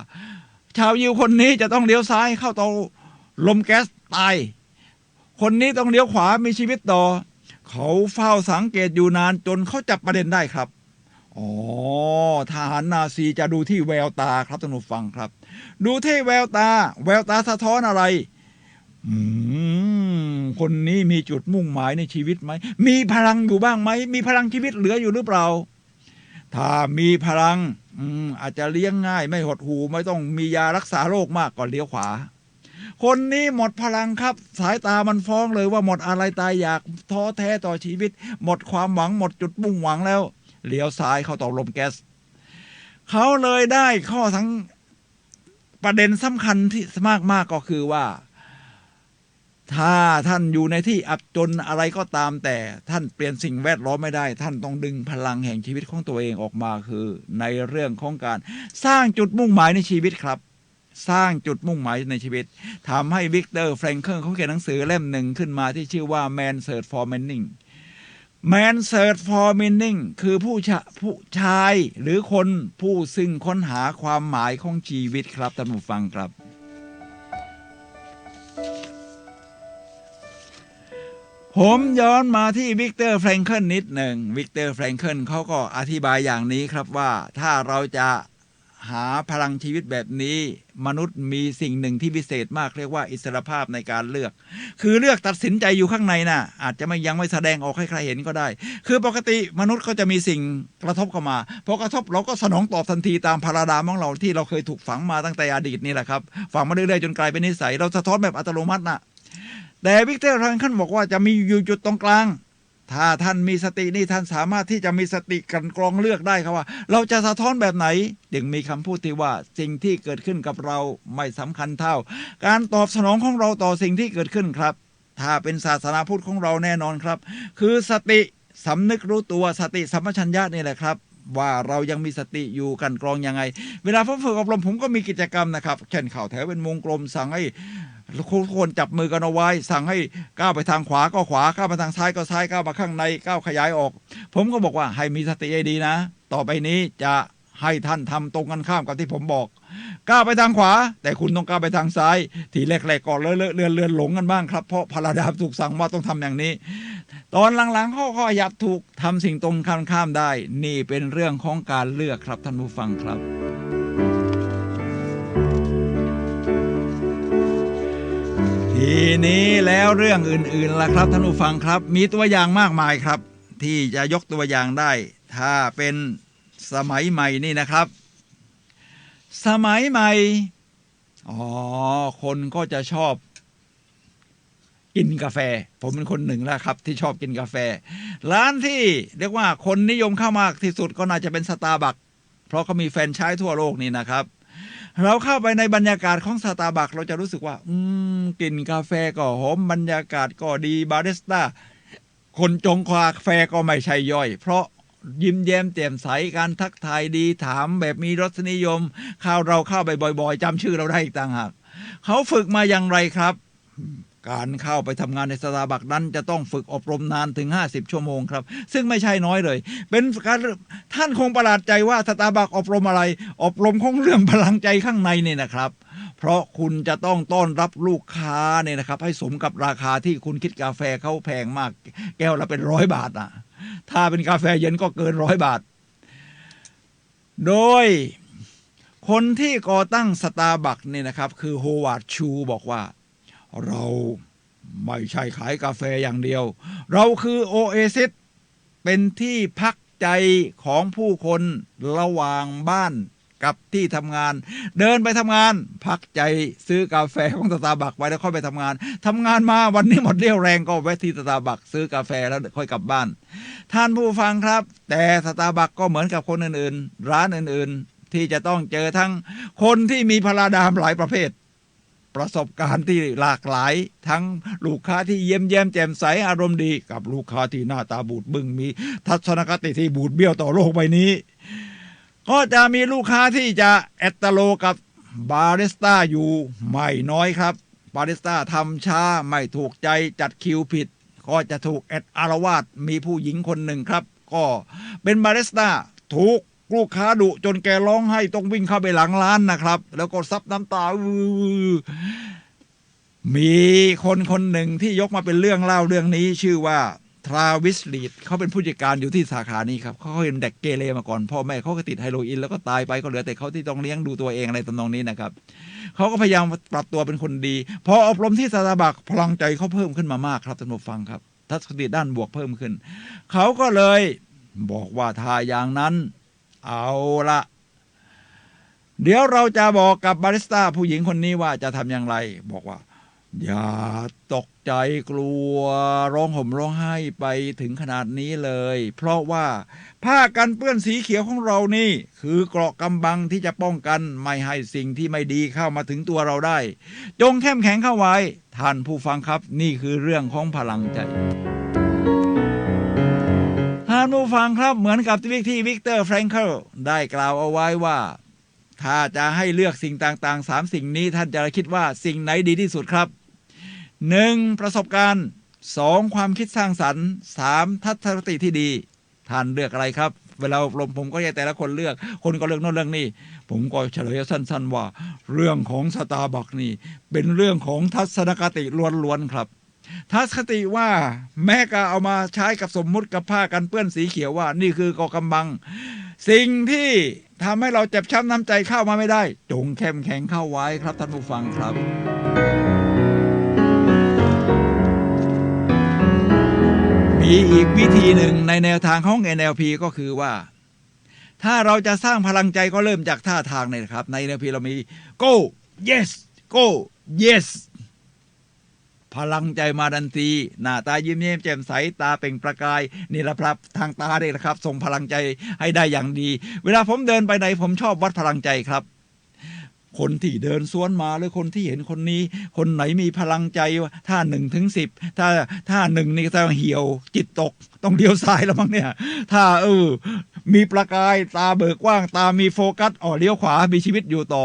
ชาวยิวคนนี้จะต้องเลี้ยวซ้ายเข้าเตาลมแก๊สตายคนนี้ต้องเลี้ยวขวามีชีวิตต่อเขาเฝ้าสังเกตอยู่นานจนเขาจับประเด็นได้ครับทหารนาซีจะดูที่แววตาครับท่านผู้ฟังครับดูที่แววตาสะท้อนอะไรคนนี้มีจุดมุ่งหมายในชีวิตไหมมีพลังอยู่บ้างไหมมีพลังชีวิตเหลืออยู่หรือเปล่าถ้ามีพลังอาจจะเลี้ยงง่ายไม่หดหู่ไม่ต้องมียารักษาโรคมากก็เลี้ยวขวา คนนี้หมดพลังครับสายตามันฟ้องเลยว่าหมดอะไรตายอยากท้อแท้ต่อชีวิตหมดความหวังหมดจุดมุ่งหวังแล้วเลี้ยวซ้ายเข้าต่อลมแก๊สเขาเลยได้ข้อทั้งประเด็นสำคัญที่มากก็คือว่าถ้าท่านอยู่ในที่อับจนอะไรก็ตามแต่ท่านเปลี่ยนสิ่งแวดล้อมไม่ได้ท่านต้องดึงพลังแห่งชีวิตของตัวเองออกมาคือในเรื่องของการสร้างจุดมุ่งหมายในชีวิตครับสร้างจุดมุ่งหมายในชีวิตทำให้วิกเตอร์แฟรงเคิลเขาเขียนหนังสือเล่มหนึ่งขึ้นมาที่ชื่อว่า Man Search for Meaning Man Search for Meaning คือผู้ชายหรือคนผู้ซึ่งค้นหาความหมายของชีวิตครับท่านผู้ฟังครับผมย้อนมาที่วิกเตอร์แฟรงเคิลนิดหนึ่งวิกเตอร์แฟรงเคิลเขาก็อธิบายอย่างนี้ครับว่าถ้าเราจะหาพลังชีวิตแบบนี้มนุษย์มีสิ่งหนึ่งที่พิเศษมากเรียกว่าอิสรภาพในการเลือกคือเลือกตัดสินใจอยู่ข้างในนะอาจจะยังไม่แสดงออกให้ใครเห็นก็ได้คือปกติมนุษย์ก็จะมีสิ่งกระทบเข้ามาพอกระทบเราก็สนองตอบทันทีตามพาราดามของเราที่เราเคยถูกฝังมาตั้งแต่อดีตนี่แหละครับฝังมาเรื่อยๆจนกลายเป็นนิสัยเราสะท้อนแบบอัตโนมัตินะแต่วิกเตอร์แฟรงเคิลบอกว่าจะมีอยู่จุดตรงกลางถ้าท่านมีสตินี่ท่านสามารถที่จะมีสติกันกรองเลือกได้ครับว่าเราจะสะท้อนแบบไหนจึงมีคำพูดที่ว่าสิ่งที่เกิดขึ้นกับเราไม่สำคัญเท่าการตอบสนองของเราต่อสิ่งที่เกิดขึ้นครับถ้าเป็นศาสนาพุทธของเราแน่นอนครับคือสติสำนึกรู้ตัวสติสัมปชัญญะนี่แหละครับว่าเรายังมีสติอยู่กันกรองยังไงเวลาผมฝึกอบรมผมก็มีกิจกรรมนะครับเช่นเข้าแถวเป็นวงกลมสั่งให้คนจับมือกันเอาไว้สั่งให้ก้าวไปทางขวาก็ขวาก้าวไปทางซ้ายก็ซ้ายก้าวมาข้างในก้าวขยายออกผมก็บอกว่าให้มีสติให้ดีนะต่อไปนี้จะให้ท่านทำตรงกันข้ามกับที่ผมบอกก้าวไปทางขวาแต่คุณต้องก้าวไปทางซ้ายทีแรกๆก่อนเลื่อนหลงกันบ้างครับเพราะพระดาบถูกสั่งว่าต้องทำอย่างนี้ตอนหลังๆเขาก็อยากถูกทำสิ่งตรงข้ามได้นี่เป็นเรื่องของการเลือกครับท่านผู้ฟังครับทีนี้แล้วเรื่องอื่นๆล่ะครับท่านผู้ฟังครับมีตัวอย่างมากมายครับที่จะยกตัวอย่างได้ถ้าเป็นสมัยใหม่นี่นะครับสมัยใหม่คนก็จะชอบกินกาแฟผมเป็นคนหนึ่งแล้วครับที่ชอบกินกาแฟร้านที่เรียกว่าคนนิยมเข้ามากที่สุดก็น่าจะเป็นสตาร์บัคเพราะเขามีแฟรนไชส์ทั่วโลกนี่นะครับเราเข้าไปในบรรยากาศของสตาร์บัคเราจะรู้สึกว่ากินกาแฟก็หอมบรรยากาศก็ดีบาริสต้าคนจงกาแฟก็ไม่ใช่ย่อยเพราะยิ้มแย้มแจ่มใสการทักทายดีถามแบบมีรสนิยมเราเข้าไปบ่อยๆจำชื่อเราได้อีกต่างหากเขาฝึกมาอย่างไรครับการเข้าไปทำงานในสตาร์บัคนั้นจะต้องฝึกอบรมนานถึง50ชั่วโมงครับซึ่งไม่ใช่น้อยเลยเป็นการท่านคงประหลาดใจว่าสตาร์บัคอบรมอะไรอบรมของเรื่องพลังใจข้างในนี่นะครับเพราะคุณจะต้องต้อนรับลูกค้าเนี่ยนะครับให้สมกับราคาที่คุณคิดกาแฟเขาแพงมากแก้วละเป็น100 บาทนะถ้าเป็นกาแฟเย็นก็เกิน100 บาทโดยคนที่ก่อตั้งสตาร์บัคนี่นะครับคือโฮวาร์ดชูบอกว่าเราไม่ใช่ขายกาแฟอย่างเดียวเราคือโอเอซิสเป็นที่พักใจของผู้คนระหว่างบ้านกับที่ทำงานเดินไปทำงานพักใจซื้อกาแฟของสตาร์บัคไว้แล้วค่อยไปทำงานมาวันนี้หมดเรี่ยวแรงก็แวะที่สตาร์บัคซื้อกาแฟแล้วค่อยกลับบ้านท่านผู้ฟังครับแต่สตาร์บัคก็เหมือนกับคนอื่นๆร้านอื่นๆที่จะต้องเจอทั้งคนที่มีพลาดามหลายประเภทประสบการณ์ที่หลากหลายทั้งลูกค้าที่เยี่ยมแจ่มใสอารมณ์ดีกับลูกค้าที่หน้าตาบูดบึ้งมีทัศนคติที่บูดเบี้ยวต่อโลกใบนี้ก็จะมีลูกค้าที่จะแอตโลกับบาริสต้าอยู่ไม่น้อยครับบาริสต้าทำช้าไม่ถูกใจจัดคิวผิดก็จะถูกอารวาสมีผู้หญิงคนหนึ่งครับก็เป็นบาริสต้าถูกลูกค้าดุจนแกร้องไห้ต้องวิ่งเข้าไปหลังร้านนะครับแล้วก็ซับน้ำตามีคนหนึ่งที่ยกมาเป็นเรื่องเล่าเรื่องนี้ชื่อว่าทราวิสลีดเขาเป็นผู้จัดการอยู่ที่สาขานี้ครับเขาเป็นเด็กเกเรมาก่อนพ่อแม่เขาก็ติดไฮโรอีนแล้วก็ตายไปก็เหลือแต่เขาที่ต้องเลี้ยงดูตัวเองอะไรทำนองนี้นะครับเขาก็พยายามปรับตัวเป็นคนดีพออบรมที่สตาร์บัคพลังใจเขาเพิ่มขึ้นมามากครับท่านผู้ฟังครับทัศนคติด้านบวกเพิ่มขึ้นเขาก็เลยบอกว่าถ้าอย่างนั้นเอาละ เดี๋ยวเราจะบอกกับบาริสต้าผู้หญิงคนนี้ว่าจะทำอย่างไรบอกว่าอย่าตกใจกลัวร้องห่มร้องไห้ไปถึงขนาดนี้เลยเพราะว่าผ้ากันเปื้อนสีเขียวของเรานี่คือเกราะกำบังที่จะป้องกันไม่ให้สิ่งที่ไม่ดีเข้ามาถึงตัวเราได้จงเข้มแข็งเข้าไว้ท่านผู้ฟังครับนี่คือเรื่องของพลังใจท่านผู้ฟังครับเหมือนกับที่วิกเตอร์แฟรงเคิลได้กล่าวเอาไว้ว่าถ้าจะให้เลือกสิ่งต่างๆ3สิ่งนี้ท่านจะคิดว่าสิ่งไหนดีที่สุดครับ1ประสบการณ์2ความคิดสร้างสรรค์3ทัศนคติที่ดีท่านเลือกอะไรครับเวลาอบรมผมก็ให้แต่ละคนเลือกคนก็เลือกโน่นเรื่องนี้ผมก็เฉลยสั้นๆว่าเรื่องของสตาร์บัคนี่เป็นเรื่องของทัศนคติล้วนๆครับทัศนคติว่าแม้ก็เอามาใช้กับสมมุติกับผ้ากันเปื้อนสีเขียวว่านี่คือเกราะกำบังสิ่งที่ทำให้เราเจ็บช้ำน้ำใจเข้ามาไม่ได้จงเข้มแข็งเข้าไว้ครับท่านผู้ฟังครับมีอีกวิธีหนึ่งในแนวทางของ NLP ก็คือว่าถ้าเราจะสร้างพลังใจก็เริ่มจากท่าทางนี่นะครับใน NLP เรามี go yes go yes พลังใจมาดันทีหน้าตายิ้มแย้มแจ่มใสตาเปล่งประกายนี่แหละครับทางตาเนี่ยนะครับส่งพลังใจให้ได้อย่างดีเวลาผมเดินไปไหนผมชอบวัดพลังใจครับคนที่เดินสวนมาหรือคนที่เห็นคนนี้คนไหนมีพลังใจถ้า1 ถึง 10ถ้า1นี่จะเหี่ยวจิตตกต้องเลี้ยวซ้ายแล้วมั้งเนี่ยถ้ามีประกายตาเบิกกว้างตามีโฟกัสเลี้ยวขวามีชีวิตอยู่ต่อ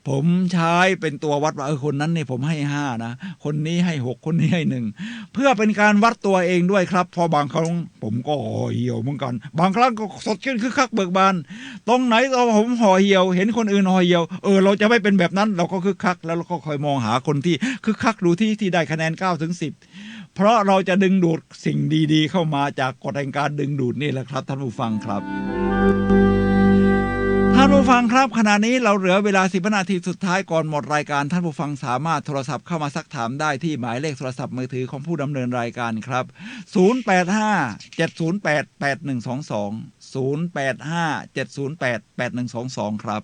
ผมใช้เป็นตัววัดว่าคนนั้นเนี่ยผมให้5นะคนนี้ให้6คนนี้ให้1เพื่อเป็นการวัดตัวเองด้วยครับพอบางครั้งผมก็ห่อเหี่ยวเหมือนกันบางครั้งก็สดชื่นคึกคักเบิกบานตรงไหนเราผมห่อเหี่ยวเห็นคนอื่นห่อเหี่ยวเราจะไม่เป็นแบบนั้นเราก็คึกคักแล้วเราก็คอยมองหาคนที่คึกคักดูที่ได้คะแนน9 ถึง 10เพราะเราจะดึงดูดสิ่งดีๆเข้ามาจากกฎแห่งการดึงดูดนี่แหละครับท่านผู้ฟังครับท่านผู้ฟังครับขณะนี้เราเหลือเวลา10 นาทีสุดท้ายก่อนหมดรายการท่านผู้ฟังสามารถโทรศัพท์เข้ามาซักถามได้ที่หมายเลขโทรศัพท์มือถือของผู้ดำเนินรายการครับ0857088122 0857088122 ครับ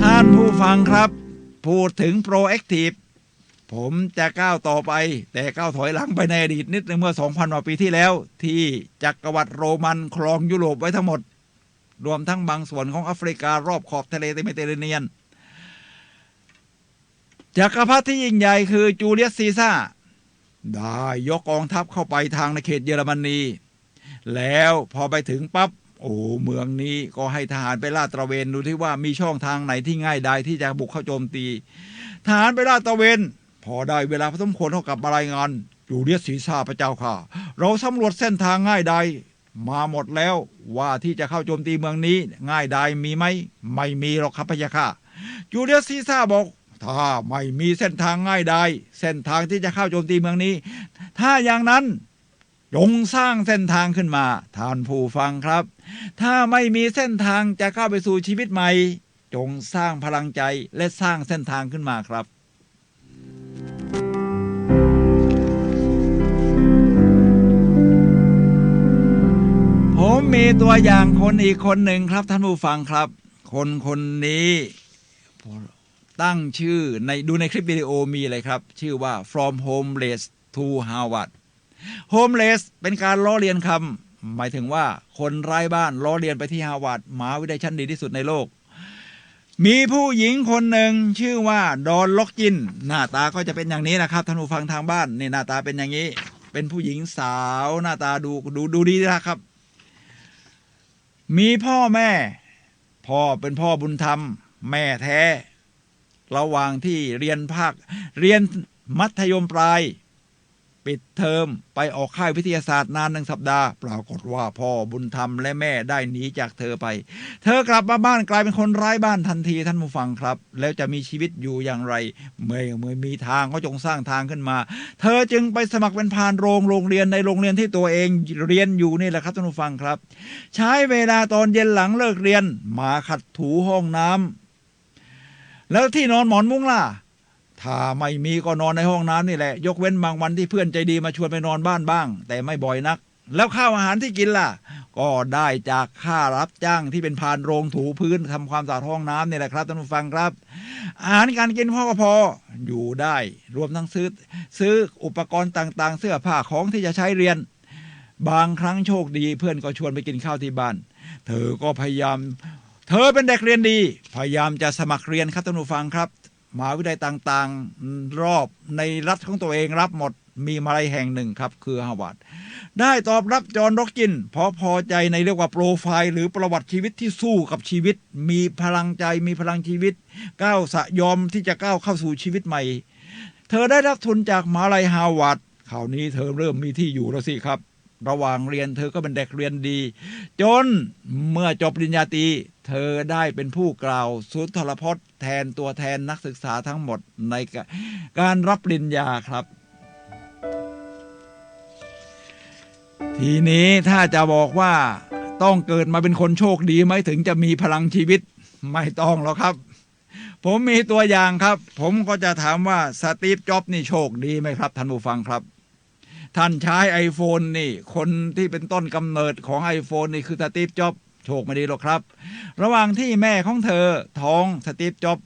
ท่านผู้ฟังครับพูดถึง Proactive ผมจะก้าวต่อไปแต่ก้าวถอยหลังไปในอดีตนิดนึงเมื่อ 2,000 กว่าปีที่แล้วที่จักรวรรดิโรมันครองยุโรปไว้ทั้งหมดรวมทั้งบางส่วนของแอฟริการอบขอบทะเลเมดิเตอร์เรเนียนจักรพรรดิที่ยิ่งใหญ่คือจูเลียสซีซ่าได้ยกกองทัพเข้าไปทางในเขตเยอรมนีแล้วพอไปถึงปั๊บเมืองนี้ก็ให้ทหารไปลาดตระเวนดูที่ว่ามีช่องทางไหนที่ง่ายดายที่จะบุกเข้าโจมตีทหารไปลาดตระเวนพอได้เวลาพอสมควรเขากลับมารายงานจูเลียสซีซ่าพระเจ้าค่ะเราสำรวจเส้นทางง่ายดายมาหมดแล้วว่าที่จะเข้าโจมตีเมืองนี้ง่ายดายมีไหมไม่มีหรอกครับพระยาค่ะจูเลียสซีซ่าบอกถ้าไม่มีเส้นทางง่ายดายเส้นทางที่จะเข้าโจมตีเมืองนี้ถ้าอย่างนั้นจงสร้างเส้นทางขึ้นมาท่านผู้ฟังครับถ้าไม่มีเส้นทางจะเข้าไปสู่ชีวิตใหม่จงสร้างพลังใจและสร้างเส้นทางขึ้นมาครับผมมีตัวอย่างคนอีกคนหนึ่งครับท่านผู้ฟังครับคนนี้ตั้งชื่อดูในคลิปวิดีโอมีเลยครับชื่อว่า From Homeless to Harvard Homeless เป็นการล้อเลียนคำหมายถึงว่าคนไร้บ้านล้อเลียนไปที่ฮาร์วาร์ดมหาวิทยาลัยชั้นดีที่สุดในโลกมีผู้หญิงคนหนึ่งชื่อว่าดอนล็อกจินหน้าตาก็จะเป็นอย่างนี้นะครับท่านผู้ฟังทางบ้านนี่หน้าตาเป็นอย่างนี้เป็นผู้หญิงสาวหน้าตาดูดีนะครับมีพ่อแม่พ่อเป็นพ่อบุญธรรมแม่แท้ระหว่างที่เรียนมัธยมปลายปิดเทอมไปออกค่ายวิทยาศาสตร์นาน1 สัปดาห์ปรากฏว่าพ่อบุญธรรมและแม่ได้หนีจากเธอไปเธอกลับมาบ้านกลายเป็นคนไร้บ้านทันทีท่านผู้ฟังครับแล้วจะมีชีวิตอยู่อย่างไรเมื่อมีทางก็จงสร้างทางขึ้นมาเธอจึงไปสมัครเป็นพานโรงเรียนในโรงเรียนที่ตัวเองเรียนอยู่นี่แหละครับท่านผู้ฟังครับใช้เวลาตอนเย็นหลังเลิกเรียนมาขัดถูห้องน้ำแล้วที่นอนหมอนมุ้งล่ะถ้าไม่มีก็นอนในห้องน้ำนี่แหละยกเว้นบางวันที่เพื่อนใจดีมาชวนไปนอนบ้านบ้างแต่ไม่บ่อยนัก แล้วข้าวอาหารที่กินล่ะก็ได้จากค่ารับจ้างที่เป็นพานโรงถูพื้นทำความสะอาดห้องน้ำนี่แหละครับท่านผู้ฟังครับอาหารการกินพ่อก็พออยู่ได้รวมทั้งซื้ออุปกรณ์ต่างๆเสื้อผ้าของที่จะใช้เรียนบางครั้งโชคดีเพื่อนก็ชวนไปกินข้าวที่บ้านเธอก็พยายามเธอเป็นเด็กเรียนดีพยายามจะสมัครเรียนครับท่านผู้ฟังครับมหาวิทยาลัยต่างๆรอบในรัฐของตัวเองรับหมดมีมหาลัยแห่งหนึ่งครับคือฮาร์วาร์ดได้ตอบรับจอห์นร็อกกินเพราะพอใจในเรียกว่าโปรไฟล์หรือประวัติชีวิตที่สู้กับชีวิตมีพลังใจมีพลังชีวิตก้าวสะยอมที่จะก้าวเข้าสู่ชีวิตใหม่เธอได้รับทุนจากมหาลัยฮาร์วาร์ดคราวนี้เธอเริ่มมีที่อยู่แล้วสิครับระหว่างเรียนเธอก็เป็นเด็กเรียนดีจนเมื่อจบปริญญาตรีเธอได้เป็นผู้กล่าวสุนทรพจน์แทนตัวแทนนักศึกษาทั้งหมดในการรับปริญญาครับทีนี้ถ้าจะบอกว่าต้องเกิดมาเป็นคนโชคดีไหมถึงจะมีพลังชีวิตไม่ต้องหรอกครับผมมีตัวอย่างครับผมก็จะถามว่าสตีฟจ็อบส์นี่โชคดีไหมครับท่านผู้ฟังครับท่านใช้ iPhone นี่คนที่เป็นต้นกำเนิดของ iPhone นี่คือสตีฟจ็อบส์โชคไม่ดีหรอกครับระหว่างที่แม่ของเธอท้องสตีฟจ็อบส์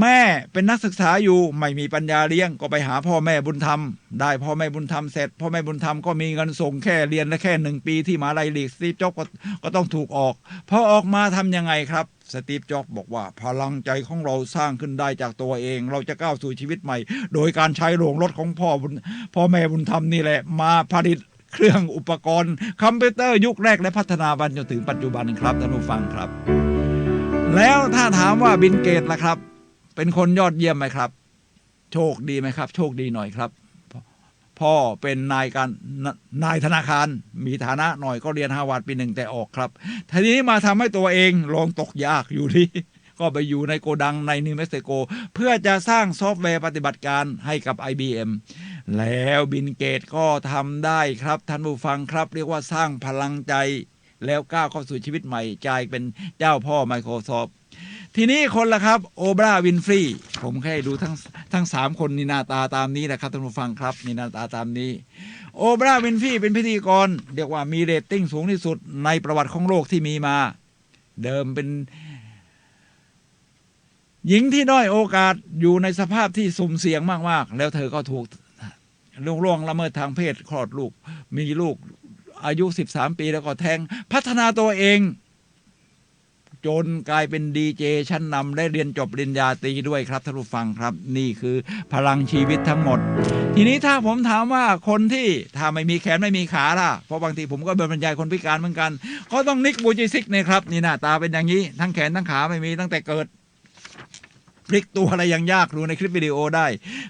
แม่เป็นนักศึกษาอยู่ไม่มีปัญญาเลี้ยงก็ไปหาพ่อแม่บุญธรรมได้พ่อแม่บุญธรรมเสร็จพ่อแม่บุญธรรมก็มีเงินส่งแค่เรียนและแค่1 ปีที่มหาลัยลีกสตีฟจ็อบส์ก็ต้องถูกออกพอออกมาทำยังไงครับสตีฟจ็อบส์บอกว่าพลังใจของเราสร้างขึ้นได้จากตัวเองเราจะก้าวสู่ชีวิตใหม่โดยการใช้โรงรถของพ่อแม่บุญธรรมนี่แหละมาผลิตเครื่องอุปกรณ์คอมพิวเตอร์ยุคแรกและพัฒนามาจนถึงปัจจุบันครับท่านผู้ฟังครับแล้วถ้าถามว่าบิลเกตส์ล่ะครับเป็นคนยอดเยี่ยมไหมครับโชคดีไหมครับโชคดีหน่อยครับพ่อเป็นนายธนาคารมีฐานะหน่อยก็เรียนฮาร์วาร์ดปี 1แต่ออกครับทีนี้มาทำให้ตัวเองลงตกยากอยู่ที่ก็ไปอยู่ในโกดังในนิวเม็กซิโกเพื่อจะสร้างซอฟต์แวร์ปฏิบัติการให้กับ IBM แล้วบิลเกตส์ก็ทำได้ครับท่านผู้ฟังครับเรียกว่าสร้างพลังใจแล้วก้าวเข้าสู่ชีวิตใหม่กลายเป็นเจ้าพ่อ Microsoftทีนี้คนละครับโอปราห์วินฟรีผมแค่ดูทั้ง3คนนี่หน้าตาตามนี้นะครับท่านผู้ฟังครับนี่หน้าตาตามนี้โอปราห์วินฟรีเป็นพิธีกรเรียกว่ามีเรตติ้งสูงที่สุดในประวัติของโลกที่มีมาเดิมเป็นหญิงที่ด้อยโอกาสอยู่ในสภาพที่สุ่มเสี่ยงมากๆแล้วเธอก็ถูกล่วงละเมิดทางเพศคลอดลูกมีลูกอายุ13 ปีแล้วก็แท้งพัฒนาตัวเองจนกลายเป็นดีเจชั้นนำได้เรียนจบปริญญาตรีด้วยครับท่านผู้ฟังครับนี่คือพลังชีวิตทั้งหมดทีนี้ถ้าผมถามว่าคนที่ถ้าไม่มีแขนไม่มีขาล่ะเพราะบางทีผมก็บรรยายคนพิการเหมือนกันก็ต้องนิกบูจิซิกนะครับนี่หน้าตาเป็นอย่างนี้ทั้งแขนทั้งขาไม่มีตั้งแต่เกิดพลิกตัวอะไรยังยากดูในคลิปวิดีโอได้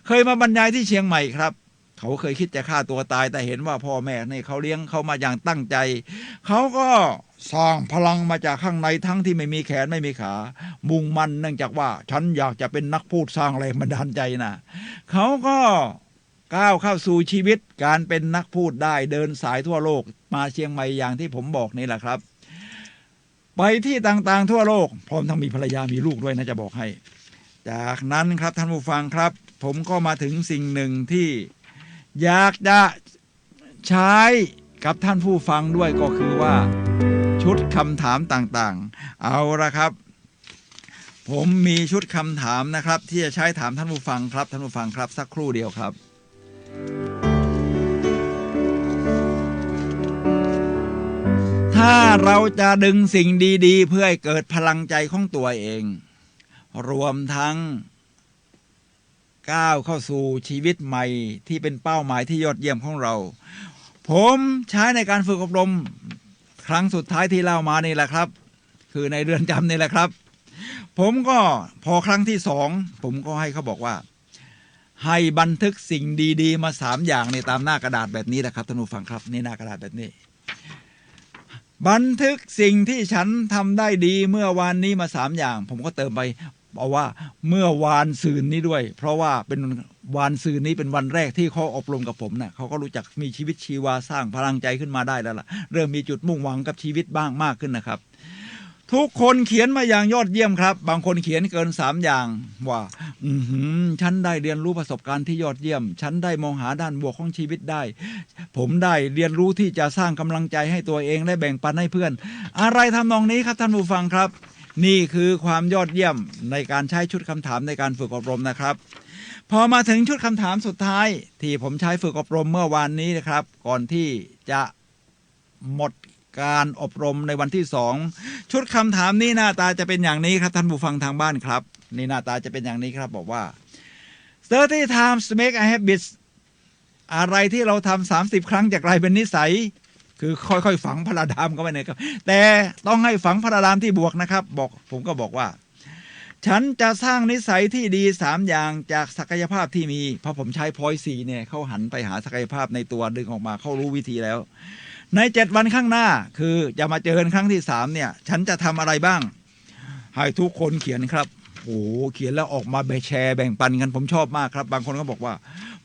เคยมาบรรยายที่เชียงใหม่ครับเขาเคยคิดจะฆ่าตัวตายแต่เห็นว่าพ่อแม่นี่เขาเลี้ยงเขามาอย่างตั้งใจเขาก็สร้างพลังมาจากข้างในทั้งที่ไม่มีแขนไม่มีขามุ่งมั่นเนื่องจากว่าฉันอยากจะเป็นนักพูดสร้างแรงบันดาลใจนะเขาก็ก้าวเข้าสู่ชีวิตการเป็นนักพูดได้เดินสายทั่วโลกมาเชียงใหม่อย่างที่ผมบอกนี่แหละครับไปที่ต่างๆทั่วโลกพร้อมทั้งมีภรรยามีลูกด้วยนะจะบอกให้จากนั้นครับท่านผู้ฟังครับผมก็มาถึงสิ่งหนึ่งที่อยากจะใช้กับท่านผู้ฟังด้วยก็คือว่าชุดคำถามต่างๆเอาละครับผมมีชุดคำถามนะครับที่จะใช้ถามท่านผู้ฟังครับท่านผู้ฟังครับสักครู่เดียวครับถ้าเราจะดึงสิ่งดีๆเพื่อให้เกิดพลังใจของตัวเองรวมทั้งก้าวเข้าสู่ชีวิตใหม่ที่เป็นเป้าหมายที่ยอดเยี่ยมของเราผมใช้ในการฝึกอบรมครั้งสุดท้ายที่เล่ามานี่แหละครับคือในเรือนจำนี่แหละครับผมก็พอครั้งที่2ผมก็ให้เขาบอกว่าให้บันทึกสิ่งดีๆมา3อย่างในตามหน้ากระดาษแบบนี้นะครับท่านผู้ฟังครับนี่หน้ากระดาษแบบนี้บันทึกสิ่งที่ฉันทำได้ดีเมื่อวานนี้มา3อย่างผมก็เติมไปบอกว่าเมื่อวานซืนนี้ด้วยเพราะว่าเป็นวานซืนนี้เป็นวันแรกที่เขาอบรมกับผมนะเขาก็รู้จักมีชีวิตชีวาสร้างพลังใจขึ้นมาได้แล้วล่ะเริ่มมีจุดมุ่งหวังกับชีวิตบ้างมากขึ้นนะครับ ทุกคนเขียนมาอย่างยอดเยี่ยมครับ บางคนเขียนเกิน3อย่างว่าฉันได้เรียนรู้ประสบการณ์ที่ยอดเยี่ยมฉันได้มองหาด้านบวกของชีวิตได้ผมได้เรียนรู้ที่จะสร้างกำลังใจให้ตัวเองและแบ่งปันให้เพื่อนอะไรทำนองนี้ครับท่านผู้ฟังครับนี่คือความยอดเยี่ยมในการใช้ชุดคำถามในการฝึกอบรมนะครับพอมาถึงชุดคำถามสุดท้ายที่ผมใช้ฝึกอบรมเมื่อวานนี้นะครับก่อนที่จะหมดการอบรมในวันที่2ชุดคำถามนี้หน้าตาจะเป็นอย่างนี้ครับท่านผู้ฟังทางบ้านครับนี่หน้าตาจะเป็นอย่างนี้ครับบอกว่า30 times to make a habit อะไรที่เราทำ30 ครั้งจะกลายเป็นนิสัยคือค่อยๆฝังพระดามเข้าไปนะครับแต่ต้องให้ฝังพระดามที่บวกนะครับผมก็บอกว่าฉันจะสร้างนิสัยที่ดี3อย่างจากศักยภาพที่มีเพราะผมใช้พอยต์4เนี่ยเขาหันไปหาศักยภาพในตัวดึงออกมาเขารู้วิธีแล้วใน7 วันข้างหน้าคือจะมาเจอกันครั้งที่3เนี่ยฉันจะทำอะไรบ้างให้ทุกคนเขียนครับโอ้เขียนแล้วออกมาแชร์แบ่งปันกันผมชอบมากครับบางคนก็บอกว่า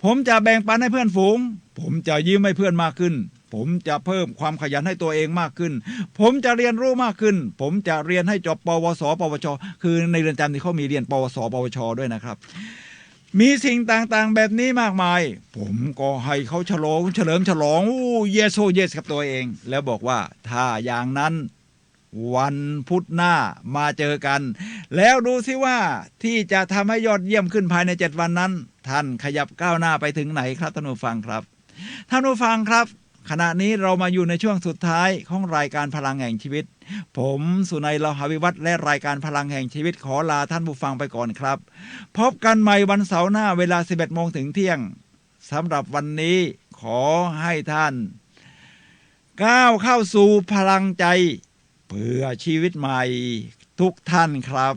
ผมจะแบ่งปันให้เพื่อนฝูงผมจะยิ้มให้เพื่อนมากขึ้นผมจะเพิ่มความขยันให้ตัวเองมากขึ้นผมจะเรียนรู้มากขึ้นผมจะเรียนให้จบปวสปวชคือในเรือนจำที่เขามีเรียนปวสปวชด้วยนะครับมีสิ่งต่างๆแบบนี้มากมายผมก็ให้เขาเฉลิมฉลองเยสโซเยสกับตัวเองแล้วบอกว่าถ้าอย่างนั้นวันพุธหน้ามาเจอกันแล้วดูซิว่าที่จะทำให้ยอดเยี่ยมขึ้นภายใน7 วันนั้นท่านขยับก้าวหน้าไปถึงไหนครับท่านผู้ฟังครับท่านผู้ฟังครับขณะนี้เรามาอยู่ในช่วงสุดท้ายของรายการพลังแห่งชีวิตผมสุนัย เลาหาวิวัฒน์และรายการพลังแห่งชีวิตขอลาท่านผู้ฟังไปก่อนครับพบกันใหม่วันเสาร์หน้าเวลา 11 โมงถึงเที่ยงสำหรับวันนี้ขอให้ท่านก้าวเข้าสู่พลังใจเพื่อชีวิตใหม่ทุกท่านครับ